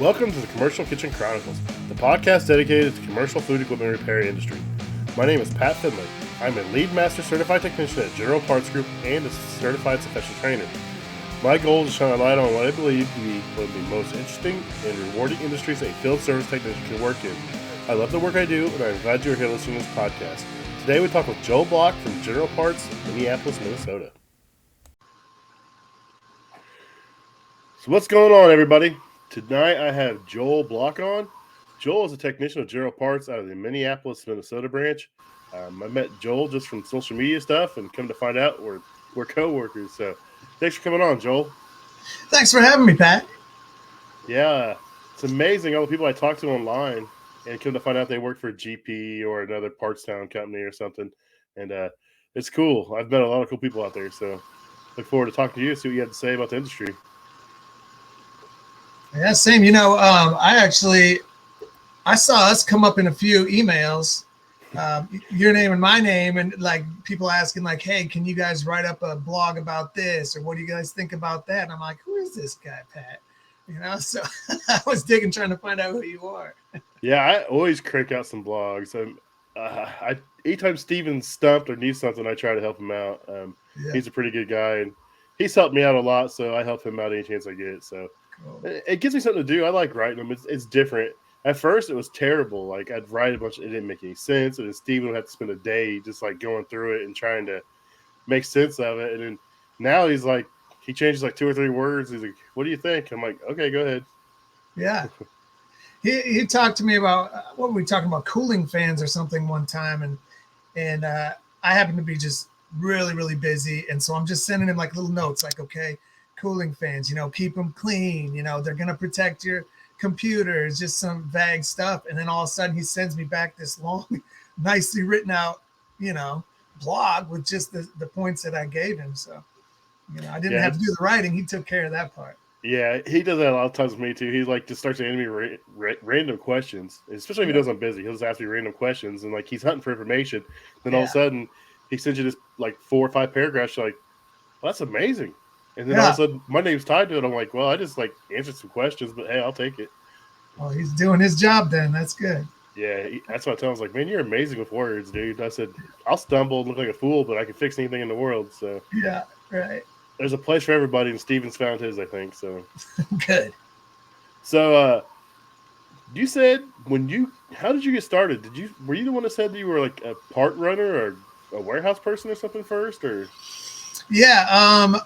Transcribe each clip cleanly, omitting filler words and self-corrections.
Welcome to the Commercial Kitchen Chronicles, the podcast dedicated to the commercial food equipment repair industry. My name is Pat Finley. I'm a lead master certified technician at General Parts Group and a certified sufficient trainer. My goal is to shine a light on what I believe to be one of the most interesting and rewarding industries a field service technician can work in. I love the work I do, and I'm glad you're here listening to this podcast. Today we talk with Joel Block from General Parts, Minneapolis, Minnesota. So what's going on, everybody? Tonight I have Joel Block on. Joel is a technician of General Parts out of the Minneapolis, Minnesota branch. I met Joel just from social media stuff, and come to find out we're co-workers. So thanks for coming on, Joel. Thanks for having me, Pat. Yeah, it's amazing all the people I talk to online, and come to find out they work for GP or another Partstown company or something. And it's cool. I've met a lot of cool people out there. So look forward to talking to you, see what you have to say about the industry. Yeah, same. I saw us come up in a few emails, your name and my name, and like people asking like, hey, can you guys write up a blog about this? Or what do you guys think about that? And I'm like, who is this guy, Pat? So I was digging, trying to find out who you are. Yeah, I always crank out some blogs. Anytime Steven's stumped or needs something, I try to help him out. He's a pretty good guy, and he's helped me out a lot, so I help him out any chance I get. So cool. It gives me something to do. I like writing them. It's different. At first, it was terrible. Like, I'd write a bunch. It didn't make any sense, and then Steven would have to spend a day just like going through it and trying to make sense of it. And then now he's like, he changes like 2 or 3 words. He's like, "What do you think?" I'm like, "Okay, go ahead." Yeah. He talked to me about what were we talking about, cooling fans or something one time, and I happened to be just really, really busy, and so I'm just sending him like little notes, like, okay, cooling fans, keep them clean, they're gonna protect your computers, just some vague stuff, and then all of a sudden he sends me back this long, nicely written out, blog with just the points that I gave him. So, I didn't have to do the writing; he took care of that part. Yeah, he does that a lot of times with me too. He like just starts asking me random questions, especially if he knows I'm busy. He'll just ask me random questions, and like he's hunting for information. Then all of a sudden, he sends you this like 4 or 5 paragraphs. You're like, well, that's amazing. And then all of a sudden, my name's tied to it. I'm like, well, I just like answered some questions, but hey, I'll take it. Well, he's doing his job then. That's good. Yeah, that's what I tell him. I was like, man, you're amazing with words, dude. I said, I'll stumble and look like a fool, but I can fix anything in the world. So yeah, right. There's a place for everybody, and Steven's found his, I think. So good. So you said how did you get started? Were you the one that said that you were like a part runner or a warehouse person or something first, or? Yeah,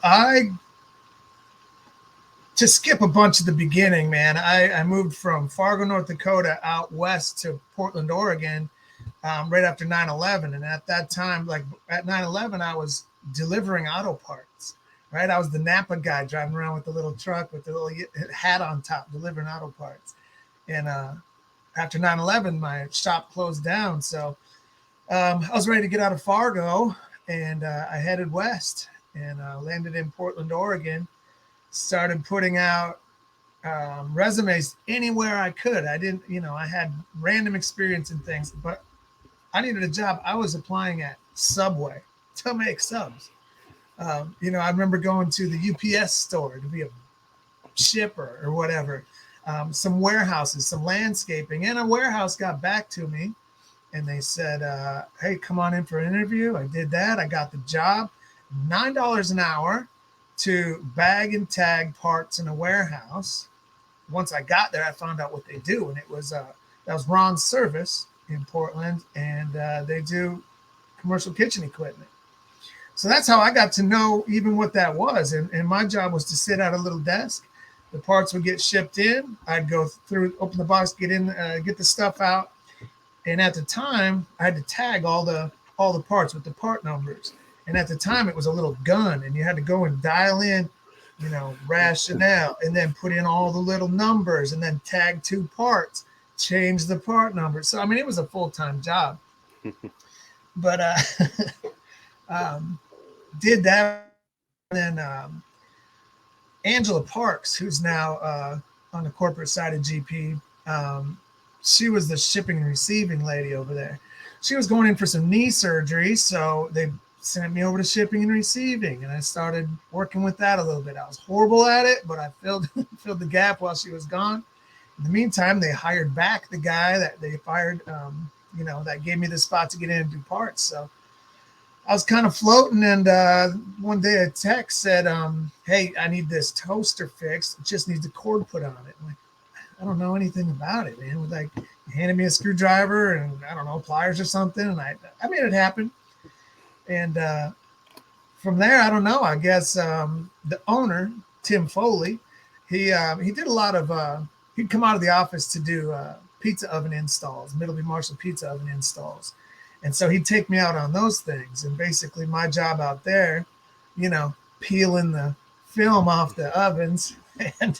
to skip a bunch at the beginning, man, I moved from Fargo, North Dakota out west to Portland, Oregon, right after 9/11. And at that time, like at 9/11, I was delivering auto parts, right? I was the Napa guy driving around with the little truck with the little hat on top, delivering auto parts. And after 9/11, my shop closed down. So I was ready to get out of Fargo, and I headed west and landed in Portland, Oregon. Started putting out resumes anywhere I could. I didn't, I had random experience in things, but I needed a job. I was applying at Subway to make subs. I remember going to the UPS store to be a shipper or whatever, some warehouses, some landscaping, and a warehouse got back to me and they said, hey, come on in for an interview. I did that. I got the job, $9 an hour to bag and tag parts in a warehouse. Once I got there, I found out what they do. And it was, that was Ron's Service in Portland, and they do commercial kitchen equipment. So that's how I got to know even what that was. And my job was to sit at a little desk. The parts would get shipped in. I'd go through, open the box, get in, get the stuff out. And at the time, I had to tag all the parts with the part numbers. And at the time, it was a little gun, and you had to go and dial in, rationale, and then put in all the little numbers, and then tag 2 parts, change the part number. So, I mean, it was a full-time job. But did that. And then Angela Parks, who's now on the corporate side of GP, she was the shipping and receiving lady over there. She was going in for some knee surgery, so they sent me over to shipping and receiving, and I started working with that a little bit. I was horrible at it, but I filled the gap while she was gone. In the meantime, they hired back the guy that they fired, that gave me the spot to get in and do parts. So I was kind of floating, and one day a text said, "Hey, I need this toaster fixed. It just needs a cord put on it." I'm like, I don't know anything about it, man. Like, he handed me a screwdriver and I don't know, pliers or something, and I made it happen. And from there, I don't know. I guess the owner, Tim Foley, he did a lot of. He'd come out of the office to do pizza oven installs, Middleby Marshall pizza oven installs. And so he'd take me out on those things. And basically my job out there, peeling the film off the ovens and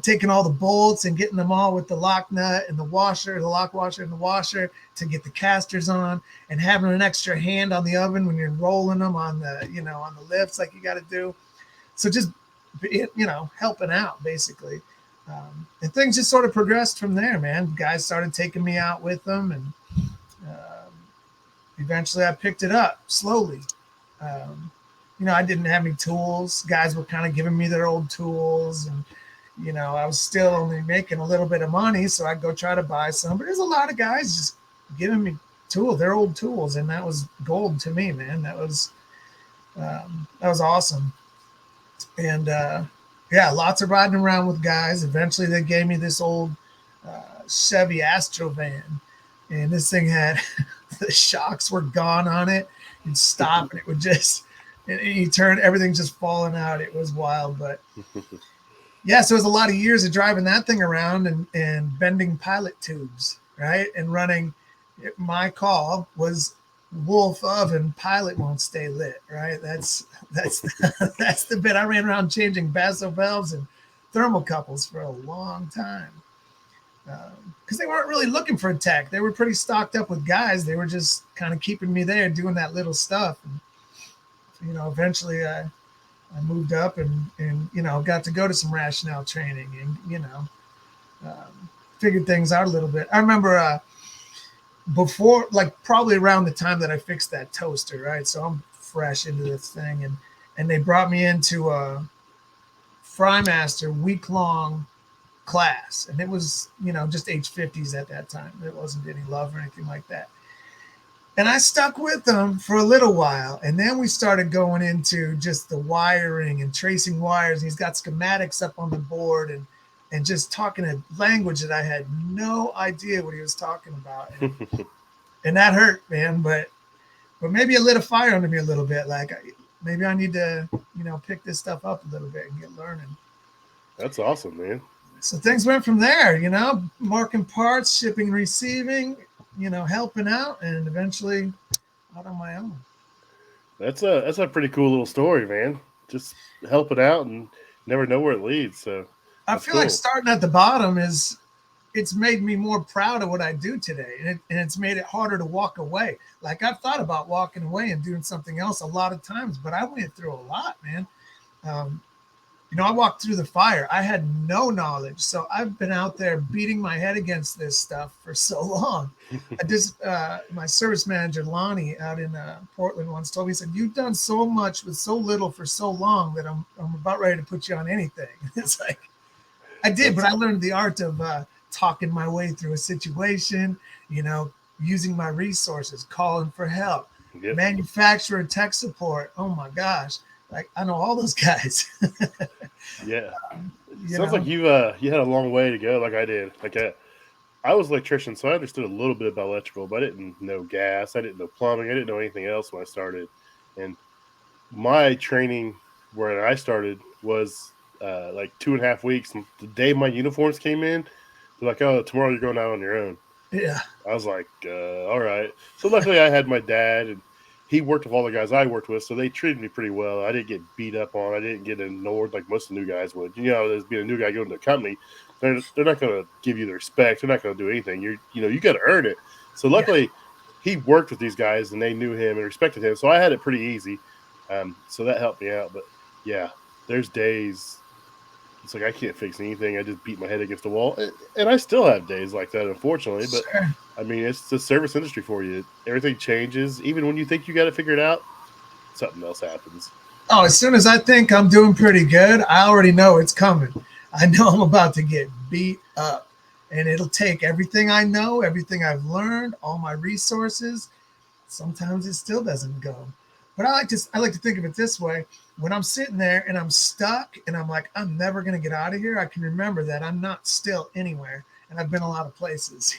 taking all the bolts and getting them all with the lock nut and the washer, the lock washer and the washer to get the casters on, and having an extra hand on the oven when you're rolling them on the, on the lifts like you got to do. So just, helping out basically. And things just sort of progressed from there, man. Guys started taking me out with them, and eventually I picked it up slowly. I didn't have any tools. Guys were kind of giving me their old tools, and I was still only making a little bit of money, so I'd go try to buy some. But there's a lot of guys just giving me tools, their old tools, and that was gold to me, man. That was awesome. And lots of riding around with guys. Eventually, they gave me this old Chevy Astro van, and this thing had the shocks were gone on it. You'd stop, and it would just, and you turn, everything just falling out. It was wild, but yeah. So it was a lot of years of driving that thing around and bending pilot tubes, right, and running. My call was Wolf oven, pilot won't stay lit, right? That's the bit. I ran around changing basso valves and thermocouples for a long time because they weren't really looking for a tech. They were pretty stocked up with guys. They were just kind of keeping me there doing that little stuff. And, eventually I moved up and got to go to some rationale training and, figured things out a little bit. I remember before, like probably around the time that I fixed that toaster, right? So I'm fresh into this thing, and they brought me into a Frymaster week-long class, and it was, just H50s at that time. There wasn't any love or anything like that. And I stuck with them for a little while, and then we started going into just the wiring and tracing wires. He's got schematics up on the board and just talking a language that I had no idea what he was talking about. And that hurt, man. But maybe it lit a fire under me a little bit. Like maybe I need to, pick this stuff up a little bit and get learning. That's awesome, man. So things went from there, marking parts, shipping, receiving, helping out, and eventually out on my own. That's a pretty cool little story, man. Just helping out and never know where it leads. So I feel like starting at the bottom it's made me more proud of what I do today. And it's made it harder to walk away. Like I've thought about walking away and doing something else a lot of times, but I went through a lot, man. I walked through the fire. I had no knowledge. So I've been out there beating my head against this stuff for so long. My service manager, Lonnie, out in Portland once told me, he said, "You've done so much with so little for so long that I'm about ready to put you on anything." It's like, I did, but I learned the art of talking my way through a situation, using my resources, calling for help, manufacturer tech support. Oh my gosh. Like I know all those guys. Yeah. Sounds like you had a long way to go like I did. Like I was an electrician, so I understood a little bit about electrical, but I didn't know gas. I didn't know plumbing. I didn't know anything else when I started. And my training where I started was like 2.5 weeks. And the day my uniforms came in, they're like, "Oh, tomorrow you're going out on your own." Yeah. I was like, all right. So luckily I had my dad, and he worked with all the guys I worked with, so they treated me pretty well. I didn't get beat up on. I didn't get ignored like most of the new guys would. As being a new guy going to a company, they're not going to give you the respect. They're not going to do anything. You got to earn it. So luckily, he worked with these guys, and they knew him and respected him. So I had it pretty easy. So that helped me out. But yeah, there's days it's like I can't fix anything. I just beat my head against the wall, and I still have days like that, unfortunately. But Sure. I mean, it's the service industry for you. Everything changes. Even when you think you got it figured out, something else happens. Oh, as soon as I think I'm doing pretty good, I already know it's coming. I know I'm about to get beat up, and it'll take everything I know, everything I've learned, all my resources. Sometimes it still doesn't go. But I like to think of it this way. When I'm sitting there and I'm stuck and I'm like, I'm never gonna get out of here, I can remember that I'm not still anywhere. And I've been a lot of places,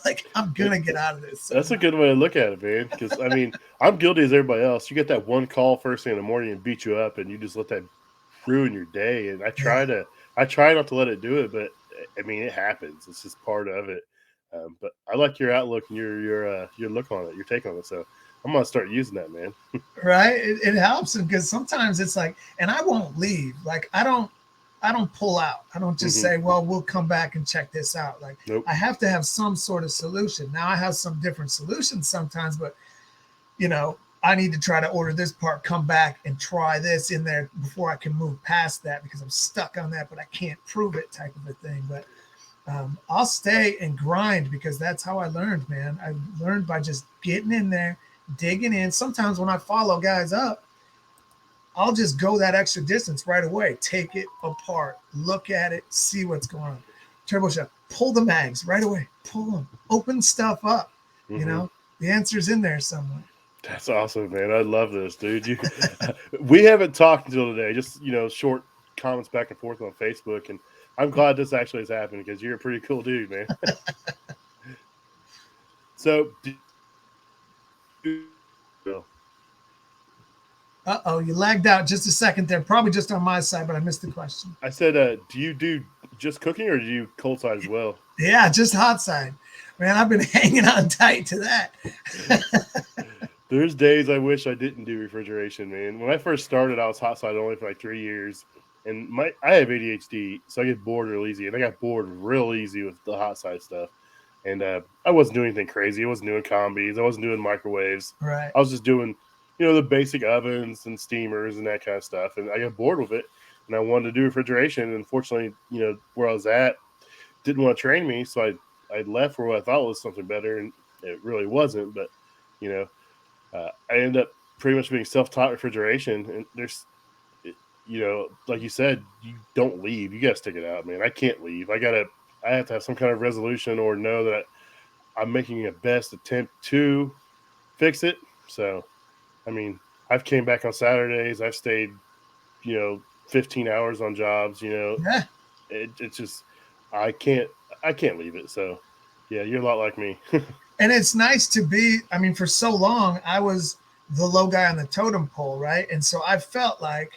like I'm gonna get out of this That's a somehow. good way to look at it, man. Because I mean, I'm guilty as everybody else. You get that one call first thing in the morning and beat you up, and you just let that ruin your day. And Yeah. I try not to let it do it, but I mean, it happens. It's just part of it. But I like your outlook and your look on it, your take on it. So I'm gonna start using that, man. Right, it helps because sometimes it's like, and I won't leave, like I don't pull out. I don't just Hmm. say, well, we'll come back and check this out. Like Nope. I have to have some sort of solution. Now I have some different solutions sometimes, but you know, I need to try to order this part, come back and try this in there before I can move past that because I'm stuck on that, but I can't prove it type of a thing. But I'll stay and grind because that's how I learned, man. I learned by just getting in there, digging in. Sometimes when I follow guys up, I'll just go that extra distance right away, take it apart, look at it, see what's going on. Turbo shot, pull the mags right away, pull them, open stuff up. You Hmm. know, the answer's in there somewhere. That's awesome, man. I love this, dude. We haven't talked until today. Just short comments back and forth on Facebook, and I'm glad this actually has happened because you're a pretty cool dude, man. So, You lagged out just a second there, probably just on my side, but I missed the question. I said, do you do just cooking or do you cold side as well? Yeah, just hot side. Man, I've been hanging on tight to that. There's days I wish I didn't do refrigeration, man. When I first started, I was hot side only for like 3 years, and I have ADHD, so I get bored real easy, and I got bored real easy with the hot side stuff. And I wasn't doing anything crazy. I wasn't doing combis. I wasn't doing microwaves. Right. I was just doing, the basic ovens and steamers and that kind of stuff. And I got bored with it, and I wanted to do refrigeration. And unfortunately, where I was at didn't want to train me, so I left for what I thought was something better, and it really wasn't. But you know, I ended up pretty much being self-taught refrigeration. And like you said, you don't leave. You got to stick it out, man. I can't leave. I have to have some kind of resolution or know that I'm making a best attempt to fix it. So, I mean, I've came back on Saturdays. I've stayed, 15 hours on jobs. Yeah. It's just I can't I can't leave it. So, yeah, you're a lot like me. And it's nice to be, I mean, for so long, I was the low guy on the totem pole, right? And so I felt like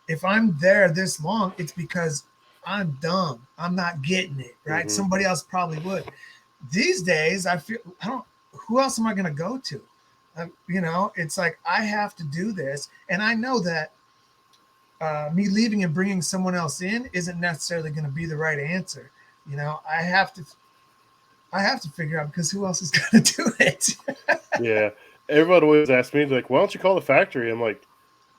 if I'm there this long, it's because I'm dumb. I'm not getting it, right? Hmm. Somebody else probably would. These days, I feel, I don't, who else am I going to go to? It's like I have to do this. And I know that me leaving and bringing someone else in isn't necessarily going to be the right answer. I have to figure out because who else is going to do it? Yeah, everyone always asks me like, "Why don't you call the factory?" I'm like,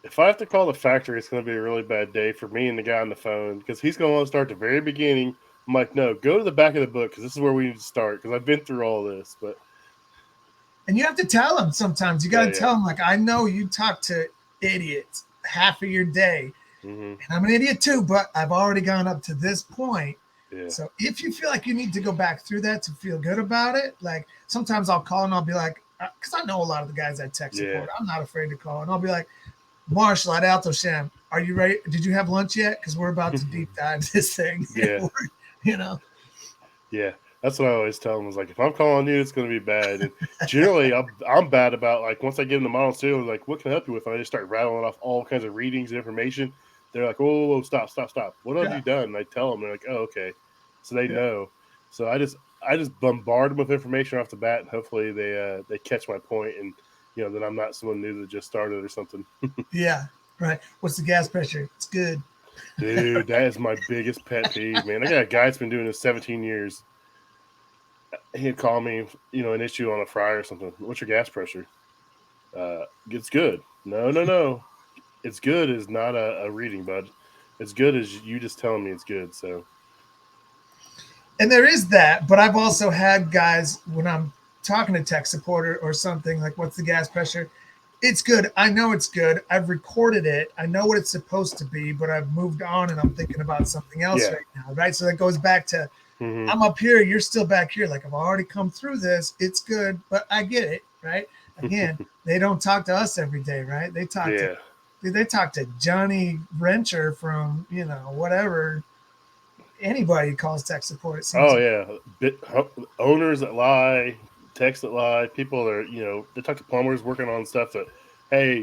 if I have to call the factory, it's going to be a really bad day for me and the guy on the phone because he's going to want to start at the very beginning. I'm like, no, go to the back of the book because this is where we need to start because I've been through all this. But And you have to tell them sometimes. You got yeah, to yeah, tell them, like, I know you talk to idiots half of your day, hmm, and I'm an idiot too, but I've already gone up to this point. yeah, So if you feel like you need to go back through that to feel good about it, like sometimes I'll call and I'll be like, because I know a lot of the guys at tech yeah. support, I'm not afraid to call. And I'll be like, Marshall at Alto Sham, are you ready? Did you have lunch yet? Because we're about to deep dive this thing. Yeah, you know, yeah. That's what I always tell them. Is like, if I'm calling you, it's going to be bad. And generally, I'm bad about like once I get in the model too. Like, what can I help you with? And I just start rattling off all kinds of readings and information. They're like, "Whoa, whoa, whoa, stop, stop, stop! What have yeah, you done?" And I tell them, they're like, "Oh, okay," so they yeah, know. So I just bombard them with information off the bat, and hopefully they catch my point, and that I'm not someone new that just started or something. yeah, right. What's the gas pressure? It's good. Dude, that is my biggest pet peeve, man. I got a guy that's been doing this 17 years. He'd call me, an issue on a fry or something. What's your gas pressure? It's good. No, no, no. It's good is not a reading, bud. It's good as you just telling me it's good. So, And there is that, but I've also had guys when I'm talking to tech support or something like, what's the gas pressure? It's good. I know it's good. I've recorded it. I know what it's supposed to be, but I've moved on and I'm thinking about something else Yeah. right now, right? So that goes back to Mm-hmm. I'm up here, you're still back here. Like I've already come through this. It's good, but I get it, right? Again, they don't talk to us every day, right? Yeah. They talk to Johnny Wrencher from, whatever anybody calls tech support, it seems Oh like. yeah. Owners that lie, texts that lie, people that are, they talk to plumbers working on stuff that, hey,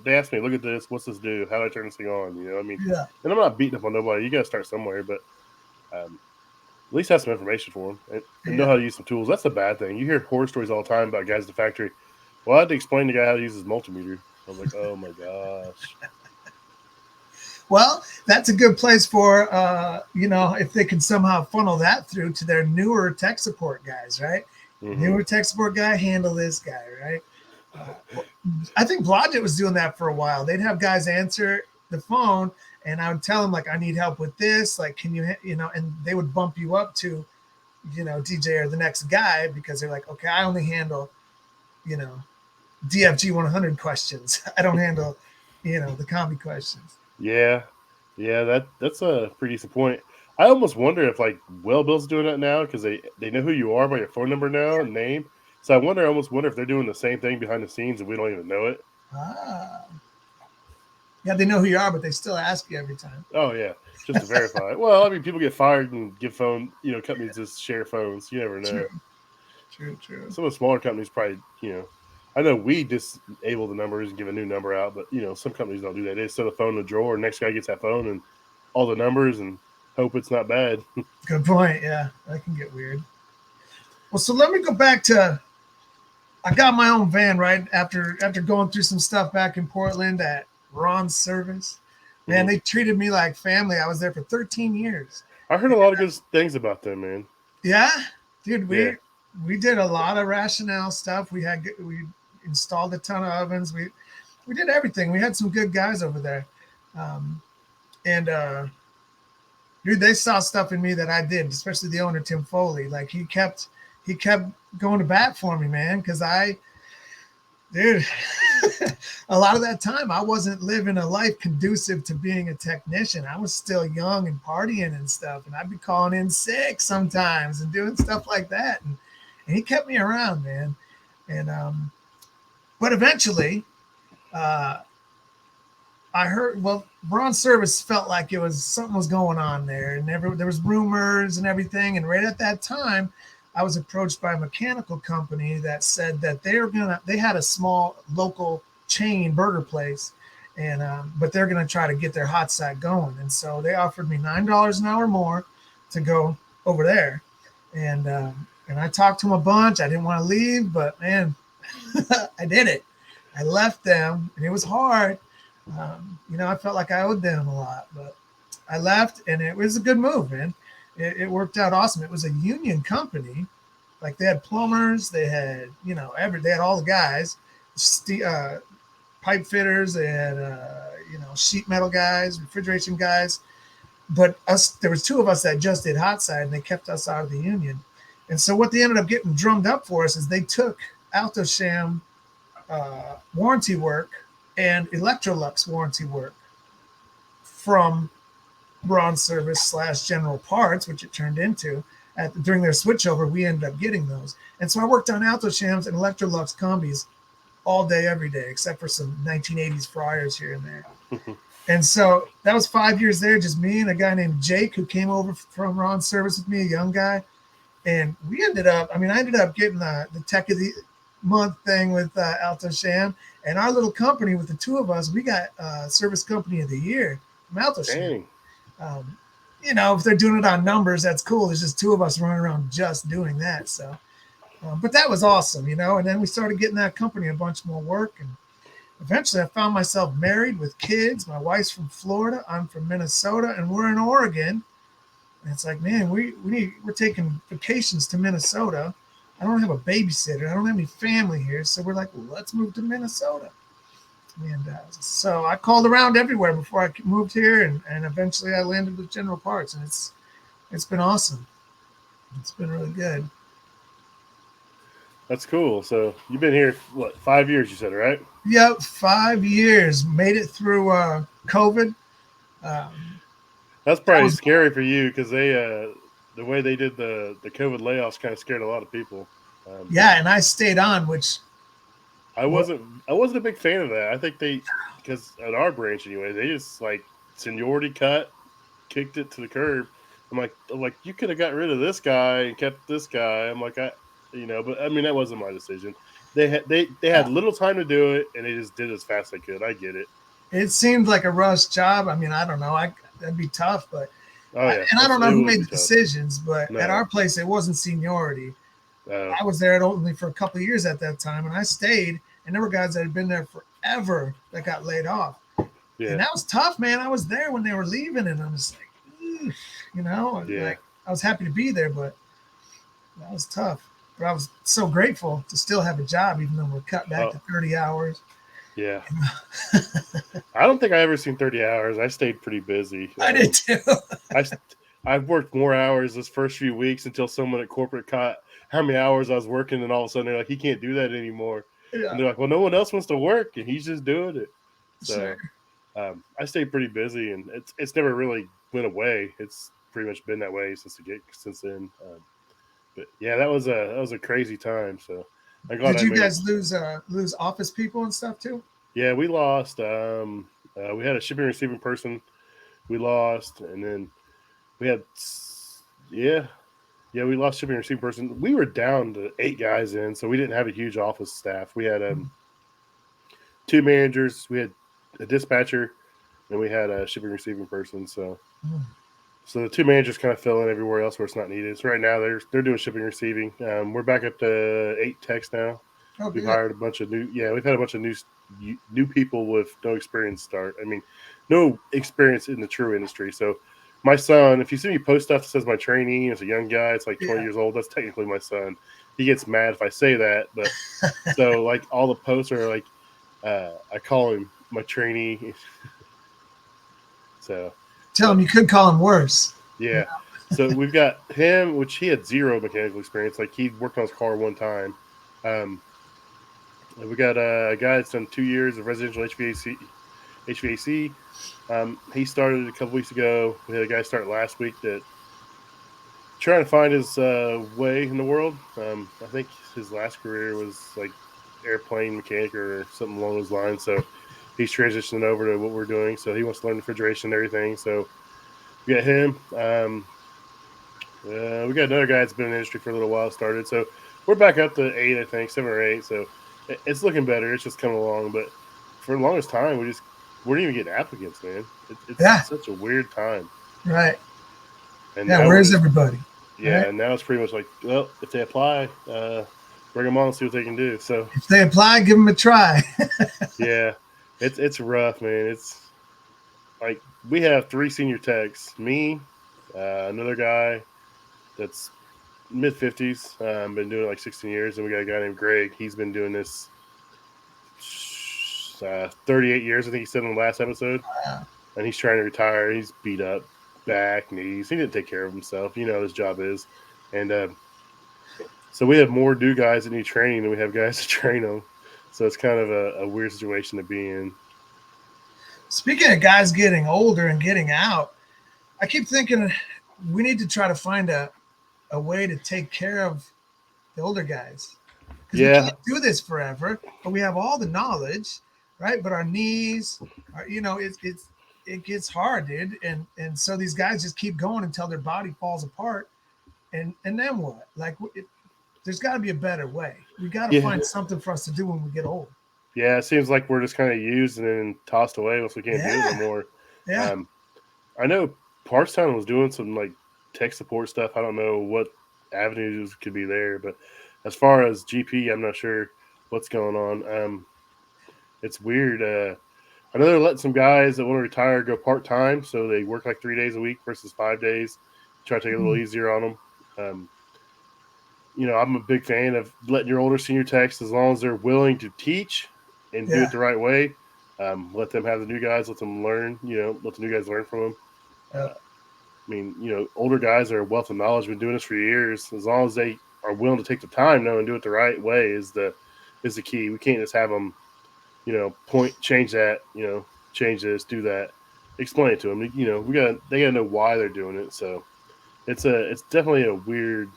they ask me, look at this, what's this do? How do I turn this thing on? I mean, Yeah. and I'm not beating up on nobody. You got to start somewhere, but at least have some information for them and know Yeah. how to use some tools. That's the bad thing. You hear horror stories all the time about guys at the factory. Well, I had to explain to the guy how to use his multimeter. I was like, oh my gosh. Well, that's a good place for, if they can somehow funnel that through to their newer tech support guys, right? Mm-hmm. Newer tech support guy, handle this guy, right? I think Blodgett was doing that for a while. They'd have guys answer the phone, and I would tell them like, I need help with this. Like, can you, and they would bump you up to, DJ or the next guy because they're like, okay, I only handle, you know, DFG 100 questions. I don't handle, the combi questions. Yeah. Yeah, that's a pretty decent point. I almost wonder if like Wellbill's doing that now because they know who you are by your phone number now and name. So I almost wonder if they're doing the same thing behind the scenes and we don't even know it. Ah, yeah, they know who you are, but they still ask you every time. Oh yeah, just to verify. Well, I mean, people get fired and give phone, companies just share phones. You never True, know. true. Some of the smaller companies probably, I know we disable the numbers and give a new number out, but some companies don't do that. They just set a phone in the drawer, and next guy gets that phone and all the numbers and hope it's not bad. Good point. Yeah, that can get weird. Well, so let me go back to I got my own van right after going through some stuff back in Portland at Ron's Service. Man, Hmm. they treated me like family. I was there for 13 years. I heard a lot of good things about them, man. Yeah, dude, Yeah. we did a lot of rationale stuff. We installed a ton of ovens. We did everything. We had some good guys over there, um, and dude, they saw stuff in me that I did, especially the owner Tim Foley. Like he kept going to bat for me, man, because dude, a lot of that time I wasn't living a life conducive to being a technician. I was still young and partying and stuff, and I'd be calling in sick sometimes and doing stuff like that. And he kept me around, man. And but eventually, uh, I heard Ron Service felt like it was something was going on there, and there was rumors and everything. And right at that time, I was approached by a mechanical company that said that they had a small local chain burger place, and but they're gonna try to get their hot side going. And so they offered me $9 an hour more to go over there, and I talked to them a bunch. I didn't want to leave, but man, I did it. I left them, and it was hard. I felt like I owed them a lot, but I left, and it was a good move, man. It worked out awesome. It was a union company, like they had plumbers, they had they had all the guys, pipe fitters, they had sheet metal guys, refrigeration guys, but there was two of us that just did hot side, and they kept us out of the union. And so what they ended up getting drummed up for us is they took Alto-Sham warranty work and Electrolux warranty work from Braun Service / General Parts, which it turned into. During their switchover, we ended up getting those. And so I worked on Alto-Shams and Electrolux combis all day, every day, except for some 1980s fryers here and there. And so that was 5 years there, just me and a guy named Jake who came over from Ron Service with me, a young guy. And I ended up getting the Tech of the Month thing with Alto-Sham. And our little company with the two of us, we got Service Company of the Year from Alto-Sham. Dang. If they're doing it on numbers, that's cool. There's just two of us running around just doing that. So, but that was awesome, And then we started getting that company a bunch more work. And eventually I found myself married with kids. My wife's from Florida. I'm from Minnesota, and we're in Oregon. And it's like, man, we're taking vacations to Minnesota. I don't have a babysitter. I don't have any family here. So we're like, well, let's move to Minnesota. And so I called around everywhere before I moved here, and eventually I landed with General Parts, and it's been awesome. It's been really good. That's cool. So you've been here what 5 years? You said, right? Yep, 5 years. Made it through COVID. That's That probably was scary for you because they the way they did the COVID layoffs kind of scared a lot of people. Um, yeah, and I stayed on, which I wasn't a big fan of that. I think they because at our branch anyway, they just like seniority cut, kicked it to the curb. I'm like you could have got rid of this guy and kept this guy. I'm like but I mean that wasn't my decision. They had little time to do it and they just did it as fast as they could. I get it. it seemed like a rush job. I mean, I don't know. That'd be tough, but Oh yeah, and I don't know it who would made be the tough. decisions, but at No, our place, it wasn't seniority. uh, I was there only for a couple of years at that time, and I stayed. And there were guys that had been there forever that got laid off, and yeah, that was tough, man. I was there when they were leaving, and I was like, yeah. like I was happy to be there, but that was tough. But I was so grateful to still have a job, even though we're cut back Oh to 30 hours. yeah. I don't think I ever seen 30 hours. I stayed pretty busy. I did too. I I've worked more hours this first few weeks until someone at corporate caught how many hours I was working, and all of a sudden they're like, he can't do that anymore. Yeah, And they're like, well, no one else wants to work, and he's just doing it. sure. So I stayed pretty busy, and it's never really went away. It's pretty much been that way since then. But yeah, that was a crazy time. So I'm glad Did I you made it. guys lose office people and stuff too? Yeah, we lost. We had a shipping and receiving person. We lost, and then we had yeah, yeah, we lost shipping and receiving person. We were down to 8 guys in, so we didn't have a huge office staff. We had two managers, we had a dispatcher, and we had a shipping and receiving person. So the two managers kind of fill in everywhere else where it's not needed. So right now they're doing shipping and receiving. We're back up to 8 techs now. Oh, We've good. hired a bunch of we've had a bunch of new people with no experience start. I mean, no experience in the true industry. So my son, if you see me post stuff that says my trainee is a young guy, it's like 20 Yeah. years old. That's technically my son. He gets mad if I say that, but so like all the posts are like, I call him my trainee. So, Tell but them you could call him worse. yeah. So we've got him, which he had zero mechanical experience. Like he worked on his car one time. Um, and we got a guy that's done 2 years of residential HVAC. He started a couple weeks ago. We had a guy start last week that trying to find his way in the world. I think his last career was like airplane mechanic or something along those lines. So he's transitioning over to what we're doing. So he wants to learn refrigeration and everything. So we got him. We got another guy that's been in the industry for a little while started. So we're back up to 8, I think, 7 or 8. So it's looking better. It's just coming along. But for the longest time, we didn't even get applicants, man. It's Yeah, such a weird time. right. And Yeah, now where's everybody? yeah, Right. and now it's pretty much like, well, if they apply, bring them on and see what they can do. So If they apply, give them a try. yeah, it's rough, man. It's like we have 3 senior techs, me, another guy that's mid 50s, been doing it like 16 years, and we got a guy named Greg. He's been doing this 38 years, I think he said in the last episode, and he's trying to retire. He's beat up, back, knees. He didn't take care of himself. You know his job is, and so we have more new guys that need training than we have guys to train them. So it's kind of a weird situation to be in. Speaking of guys getting older and getting out, I keep thinking we need to try to find a way to take care of the older guys because we Yeah, can't do this forever. But we have all the knowledge, right? But our knees, it gets hard, dude. And so these guys just keep going until their body falls apart. And then what? Like, there's got to be a better way. We got to yeah, find something for us to do when we get old. yeah. It seems like we're just kind of used and then tossed away once we can't do it no Yeah, more. yeah. Um, I know Parstown was doing some like tech support stuff. I don't know what avenues could be there, but as far as GP, I'm not sure what's going on. It's weird. I know they're letting some guys that want to retire go part time, so they work like 3 days a week versus 5 days. Try to take it a little Mm, easier on them. I'm a big fan of letting your older senior techs, as long as they're willing to teach and do yeah. it the right way. Let them have the new guys, let them learn. Let the new guys learn from them. Yeah. I mean, older guys are a wealth of knowledge, been doing this for years. As long as they are willing to take the time now and do it the right way is the key. We can't just have them, change that, change this, do that. Explain it to them. They gotta know why they're doing it. So it's definitely a weird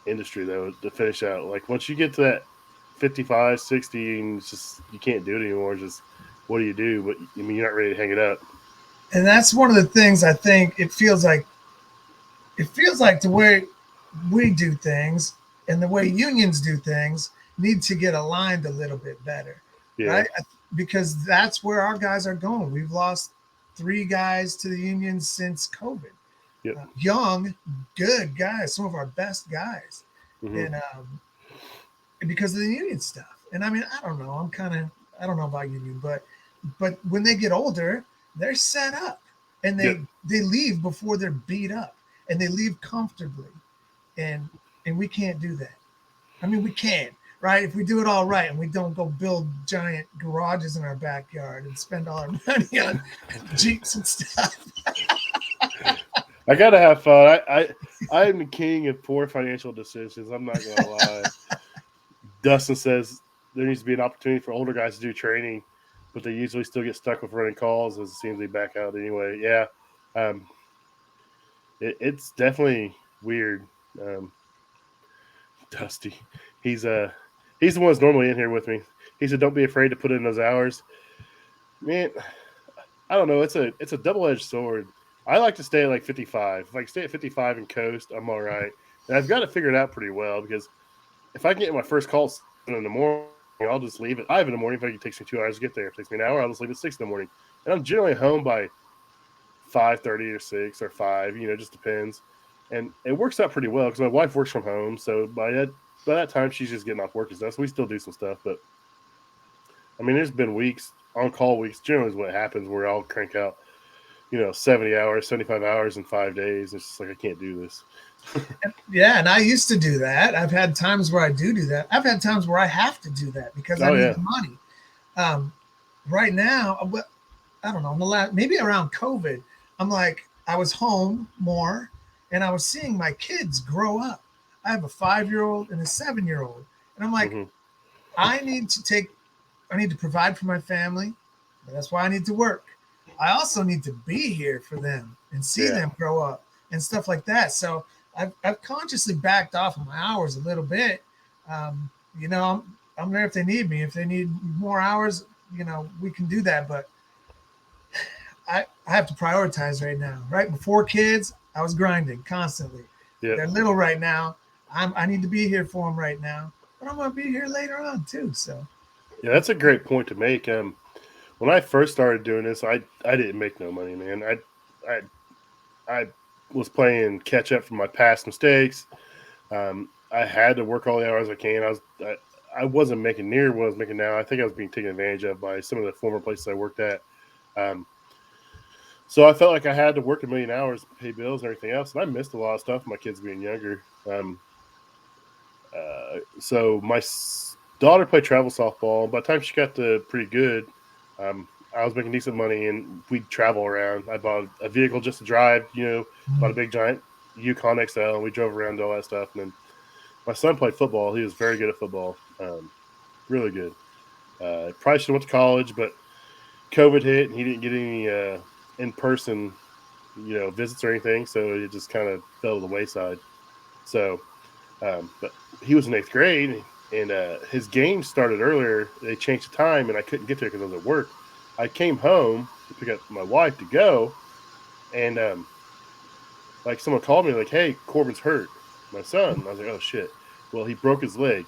industry though to finish out. Like once you get to that 55, 60, and it's just you can't do it anymore. It's just what do you do? But I mean, you're not ready to hang it up. And that's one of the things I think it feels like the way we do things and the way unions do things need to get aligned a little bit better, Yeah. right? Because that's where our guys are going. We've lost 3 guys to the union since COVID. Yep. Young, good guys, some of our best guys, Mm-hmm. and because of the union stuff. And I mean, I don't know. I don't know about union, but when they get older, they're set up, and they leave before they're beat up, and they leave comfortably, and we can't do that. I mean, we can, right? If we do it all right and we don't go build giant garages in our backyard and spend all our money on Jeeps and stuff. I gotta have fun. I am the king of poor financial decisions. I'm not gonna lie. Dustin says there needs to be an opportunity for older guys to do training, but they usually still get stuck with running calls as it seems they back out anyway. Yeah, um, it's definitely weird. Um, Dusty, he's he's the one that's normally in here with me. He said, "Don't be afraid to put in those hours." Man, I don't know. It's a double edged sword. I like to stay at like 55. If I can stay at 55 and coast, I'm all right. And I've got it figured out pretty well because if I get my first call at 7 in the morning, I'll just leave at 5 in the morning. If it takes me 2 hours to get there, if it takes me an hour, I'll just leave at 6 in the morning. And I'm generally home by 5:30 or 6 or 5. It just depends. And it works out pretty well because my wife works from home. So by that time, she's just getting off work and stuff. So we still do some stuff. But, I mean, there's been weeks, on-call weeks, generally is what happens where I'll crank out 70 hours, 75 hours in 5 days. It's just like, I can't do this. Yeah, and I used to do that. I've had times where I do that. I've had times where I have to do that because I need the money. Right now, I don't know, maybe around COVID, I'm like, I was home more and I was seeing my kids grow up. I have a 5-year-old and a 7-year-old. And I'm like, I need to provide for my family. That's why I need to work. I also need to be here for them and see them grow up and stuff like that. So I've consciously backed off of my hours a little bit. I'm there if they need me. If they need more hours, we can do that. But I have to prioritize right now. Right before kids, I was grinding constantly. Yep. They're little right now. I need to be here for them right now, but I'm gonna be here later on too. So yeah, that's a great point to make. When I first started doing this, I didn't make no money, man. I was playing catch up from my past mistakes. I had to work all the hours I can. I wasn't making near what I was making now. I think I was being taken advantage of by some of the former places I worked at. So I felt like I had to work a million hours to pay bills and everything else, and I missed a lot of stuff. My kids being younger. So my daughter played travel softball. By the time she got to pretty good, I was making decent money, and we'd travel around. I bought a vehicle just to drive, bought a big giant Yukon XL, and we drove around and all that stuff. And then my son played football. He was very good at football, really good. Probably should have went to college, but COVID hit, and he didn't get any in-person, visits or anything, so it just kind of fell to the wayside. So, but he was in 8th grade, and his game started earlier. They changed the time, and I couldn't get there because I was at work. I came home to pick up my wife to go, and like someone called me like, "Hey, Corbin's hurt, my son." And I was like, "Oh shit!" Well, he broke his leg.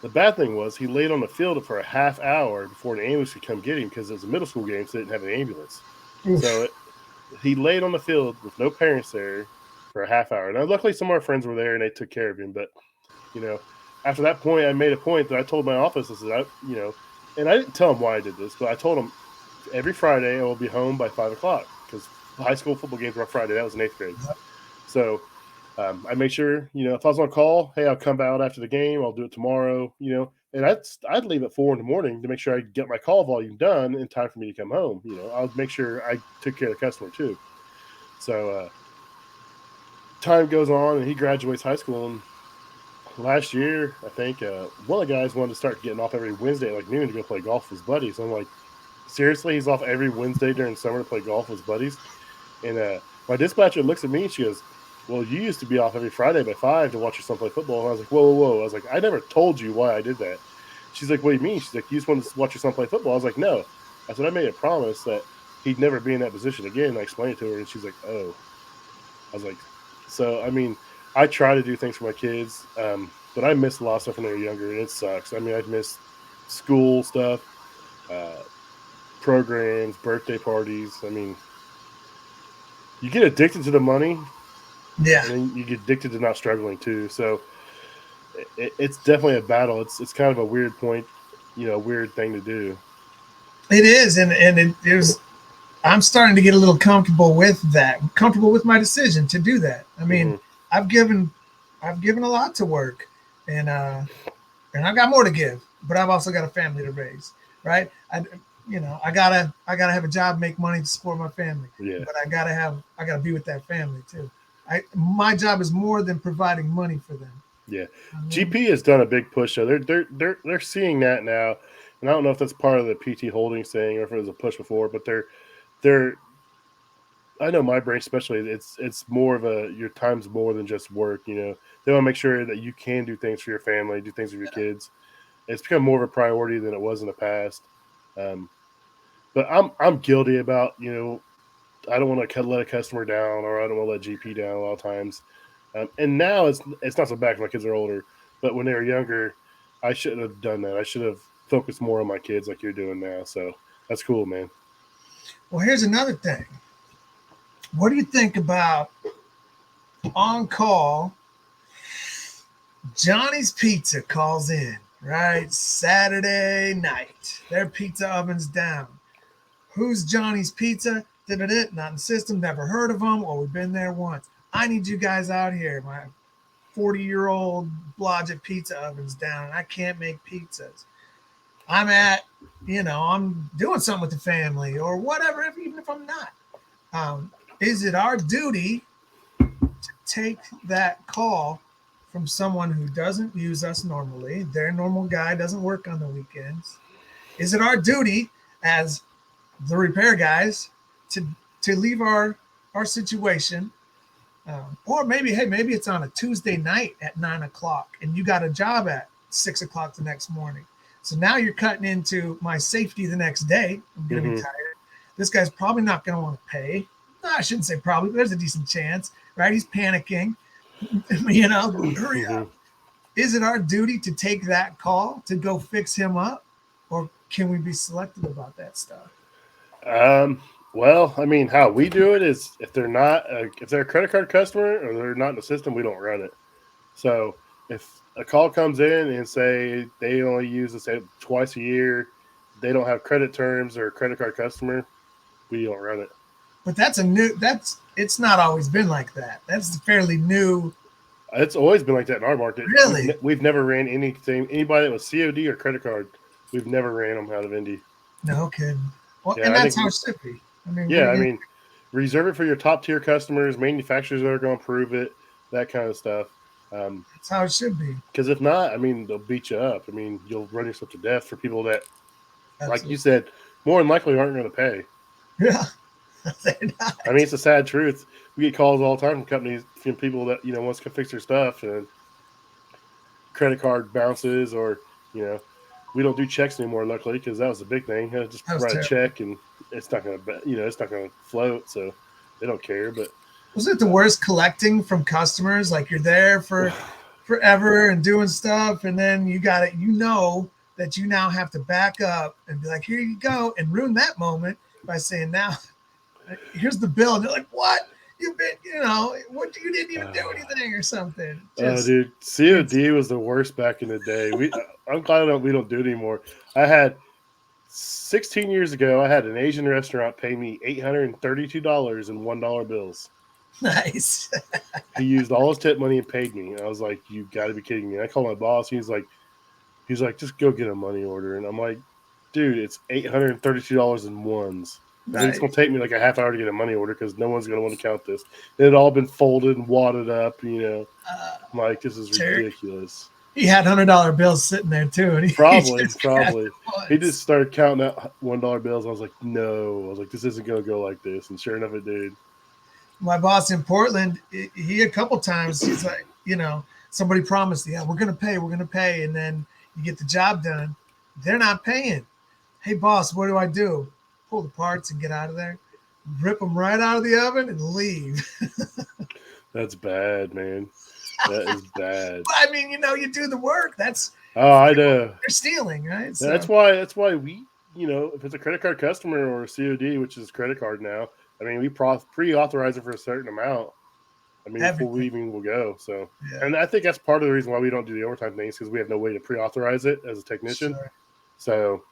The bad thing was he laid on the field for a half hour before an ambulance could come get him because it was a middle school game, so they didn't have an ambulance. So he laid on the field with no parents there for a half hour. Now, luckily, some of our friends were there and they took care of him. But after that point, I made a point that I told my office, I said, and I didn't tell them why I did this, but I told them every Friday I will be home by 5:00 because high school football games were on Friday. That was in 8th grade. So I make sure, if I was on call, hey, I'll come out after the game. I'll do it tomorrow, and I'd leave at 4 a.m. to make sure I get my call volume done in time for me to come home. I'll make sure I took care of the customer too. So time goes on and he graduates high school. And last year, I think one of the guys wanted to start getting off every Wednesday at like noon to go play golf with his buddies. I'm like, seriously, he's off every Wednesday during summer to play golf with his buddies. And my dispatcher looks at me and she goes, "Well, you used to be off every Friday by 5 to watch your son play football." And I was like, "Whoa, whoa, whoa!" I was like, "I never told you why I did that." She's like, "What do you mean?" She's like, "You just wanted to watch your son play football." I was like, "No." I said, "I made a promise that he'd never be in that position again." And I explained it to her, and she's like, "Oh." I was like, "So I mean, I try to do things for my kids, but I miss a lot of stuff when they were younger, and it sucks. I mean, I've missed school stuff, uh, programs, birthday parties. I mean, you get addicted to the money, Yeah, and then you get addicted to not struggling too. So it's definitely a battle. It's kind of a weird point, weird thing to do. it is, and it was. I'm starting to get a little comfortable with that. Comfortable with my decision to do that. I mean, Hmm. I've given, I've given a lot to work, and uh, and I've got more to give, but I've also got a family to raise, right? I gotta have a job, make money to support my family, Yeah, but I gotta be with that family too. My job is more than providing money for them. yeah. I mean, GP has done a big push. So they're seeing that now, and I don't know if that's part of the PT Holdings thing or if it was a push before, but they're I know my brain especially it's more of a your time's more than just work. They want to make sure that you can do things for your family, do things for your kids. It's become more of a priority than it was in the past. Um, but I'm guilty about I don't want to let a customer down or I don't want to let GP down a lot of times. And now it's not so bad 'cause my kids are older, but when they were younger, I shouldn't have done that. I should have focused more on my kids like you're doing now. So that's cool, man. well, here's another thing. What do you think about on call? Johnny's Pizza calls in, right? Saturday night. Their pizza oven's down. Who's Johnny's Pizza? Da-da-da, not in the system, never heard of them, or we've been there once. I need you guys out here. My 40-year-old Blodgett pizza oven's down, and I can't make pizzas. I'm doing something with the family or whatever, even if I'm not. Is it our duty to take that call from someone who doesn't use us normally? Their normal guy doesn't work on the weekends. Is it our duty as the repair guys to leave our situation, or maybe, hey, maybe it's on a Tuesday night at 9 o'clock and you got a job at 6 o'clock the next morning. So now you're cutting into my safety the next day. I'm going to be Hmm. tired. This guy's probably not going to want to pay. No, I shouldn't say probably, but there's a decent chance, right? He's panicking. Hurry Hmm. up. Is it our duty to take that call to go fix him up, or can we be selective about that stuff? Well, I mean, how we do it is if they're a credit card customer or they're not in the system, we don't run it. So if a call comes in and say they only use us twice a year, they don't have credit terms or a credit card customer, we don't run it. But that's it's not always been like that. That's fairly new. It's always been like that in our market. Really? We've never ran anybody that was COD or credit card. We've never ran them out of Indy. No kidding. Well, Yeah, and I that's think how it should be. I mean, what yeah, are I you mean, reserve it for your top tier customers, manufacturers that are going to approve it, that kind of stuff. Um, that's how it should be. Because if not, I mean, they'll beat you up. I mean, you'll run yourself to death for people that, like you Absolutely. said, more than likely aren't going to pay. Yeah. They're I mean, not. it's a sad truth. We get calls all the time from companies, from people that wants to fix their stuff, and credit card bounces, or you know, we don't do checks anymore. Luckily, because that was a big thing. Just That was write a terrible. check, and it's not going to, it's not going to float. So they don't care. But Wasn't it the uh, worst collecting from customers? Like you're there for forever and doing stuff, and then you got it. You know that you now have to back up and be like, "Here you go," and ruin that moment by saying, "Now, here's the bill," and they're like, "What? You've been, what? You didn't even do anything or something." Just dude, it's COD was the worst back in the day. I'm glad we don't do it anymore. I had 16 years ago, I had an Asian restaurant pay me $832 in $1 bills. nice. He used all his tip money and paid me. And I was like, "You got to be kidding me!" And I called my boss. He's like, "Just go get a money order." And I'm like, "Dude, it's $832 in ones." I think it's going to take me like a half hour to get a money order because no one's going to want to count this. It had all been folded and wadded up, I'm like, this is ridiculous. He had $100 bills sitting there too. And probably. He just started counting out $1 bills. I was like, no. I was like, this isn't going to go like this. And sure enough, it did. My boss in Portland, he a couple times, he's like, somebody promised, yeah, we're going to pay. And then you get the job done. They're not paying. Hey, boss, what do I do? Pull the parts and get out of there. Rip them right out of the oven and leave. That's bad, man. That is bad. I mean, you do the work. I know. They're stealing, right? So. That's why we, if it's a credit card customer or a COD, which is credit card now, I mean, we pre-authorize it for a certain amount. I mean, before we even will go. So, And I think that's part of the reason why we don't do the overtime things because we have no way to pre-authorize it as a technician. Sure. So,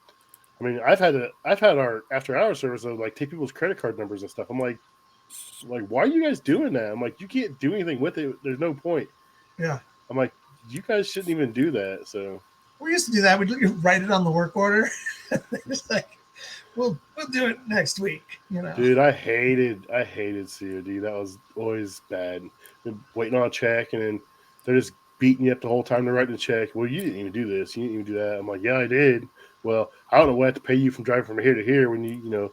I mean, I've had our after-hour service of like take people's credit card numbers and stuff. I'm like, why are you guys doing that? I'm like, you can't do anything with it. There's no point. Yeah. I'm like, you guys shouldn't even do that. So we used to do that. We'd write it on the work order. It's like, we'll do it next week. Dude, I hated COD. That was always bad. Been waiting on a check, and then they're just beating you up the whole time to write the check. Well, you didn't even do this. You didn't even do that. I'm like, yeah, I did. Well, I don't know what I have to pay you from driving from here to here when you.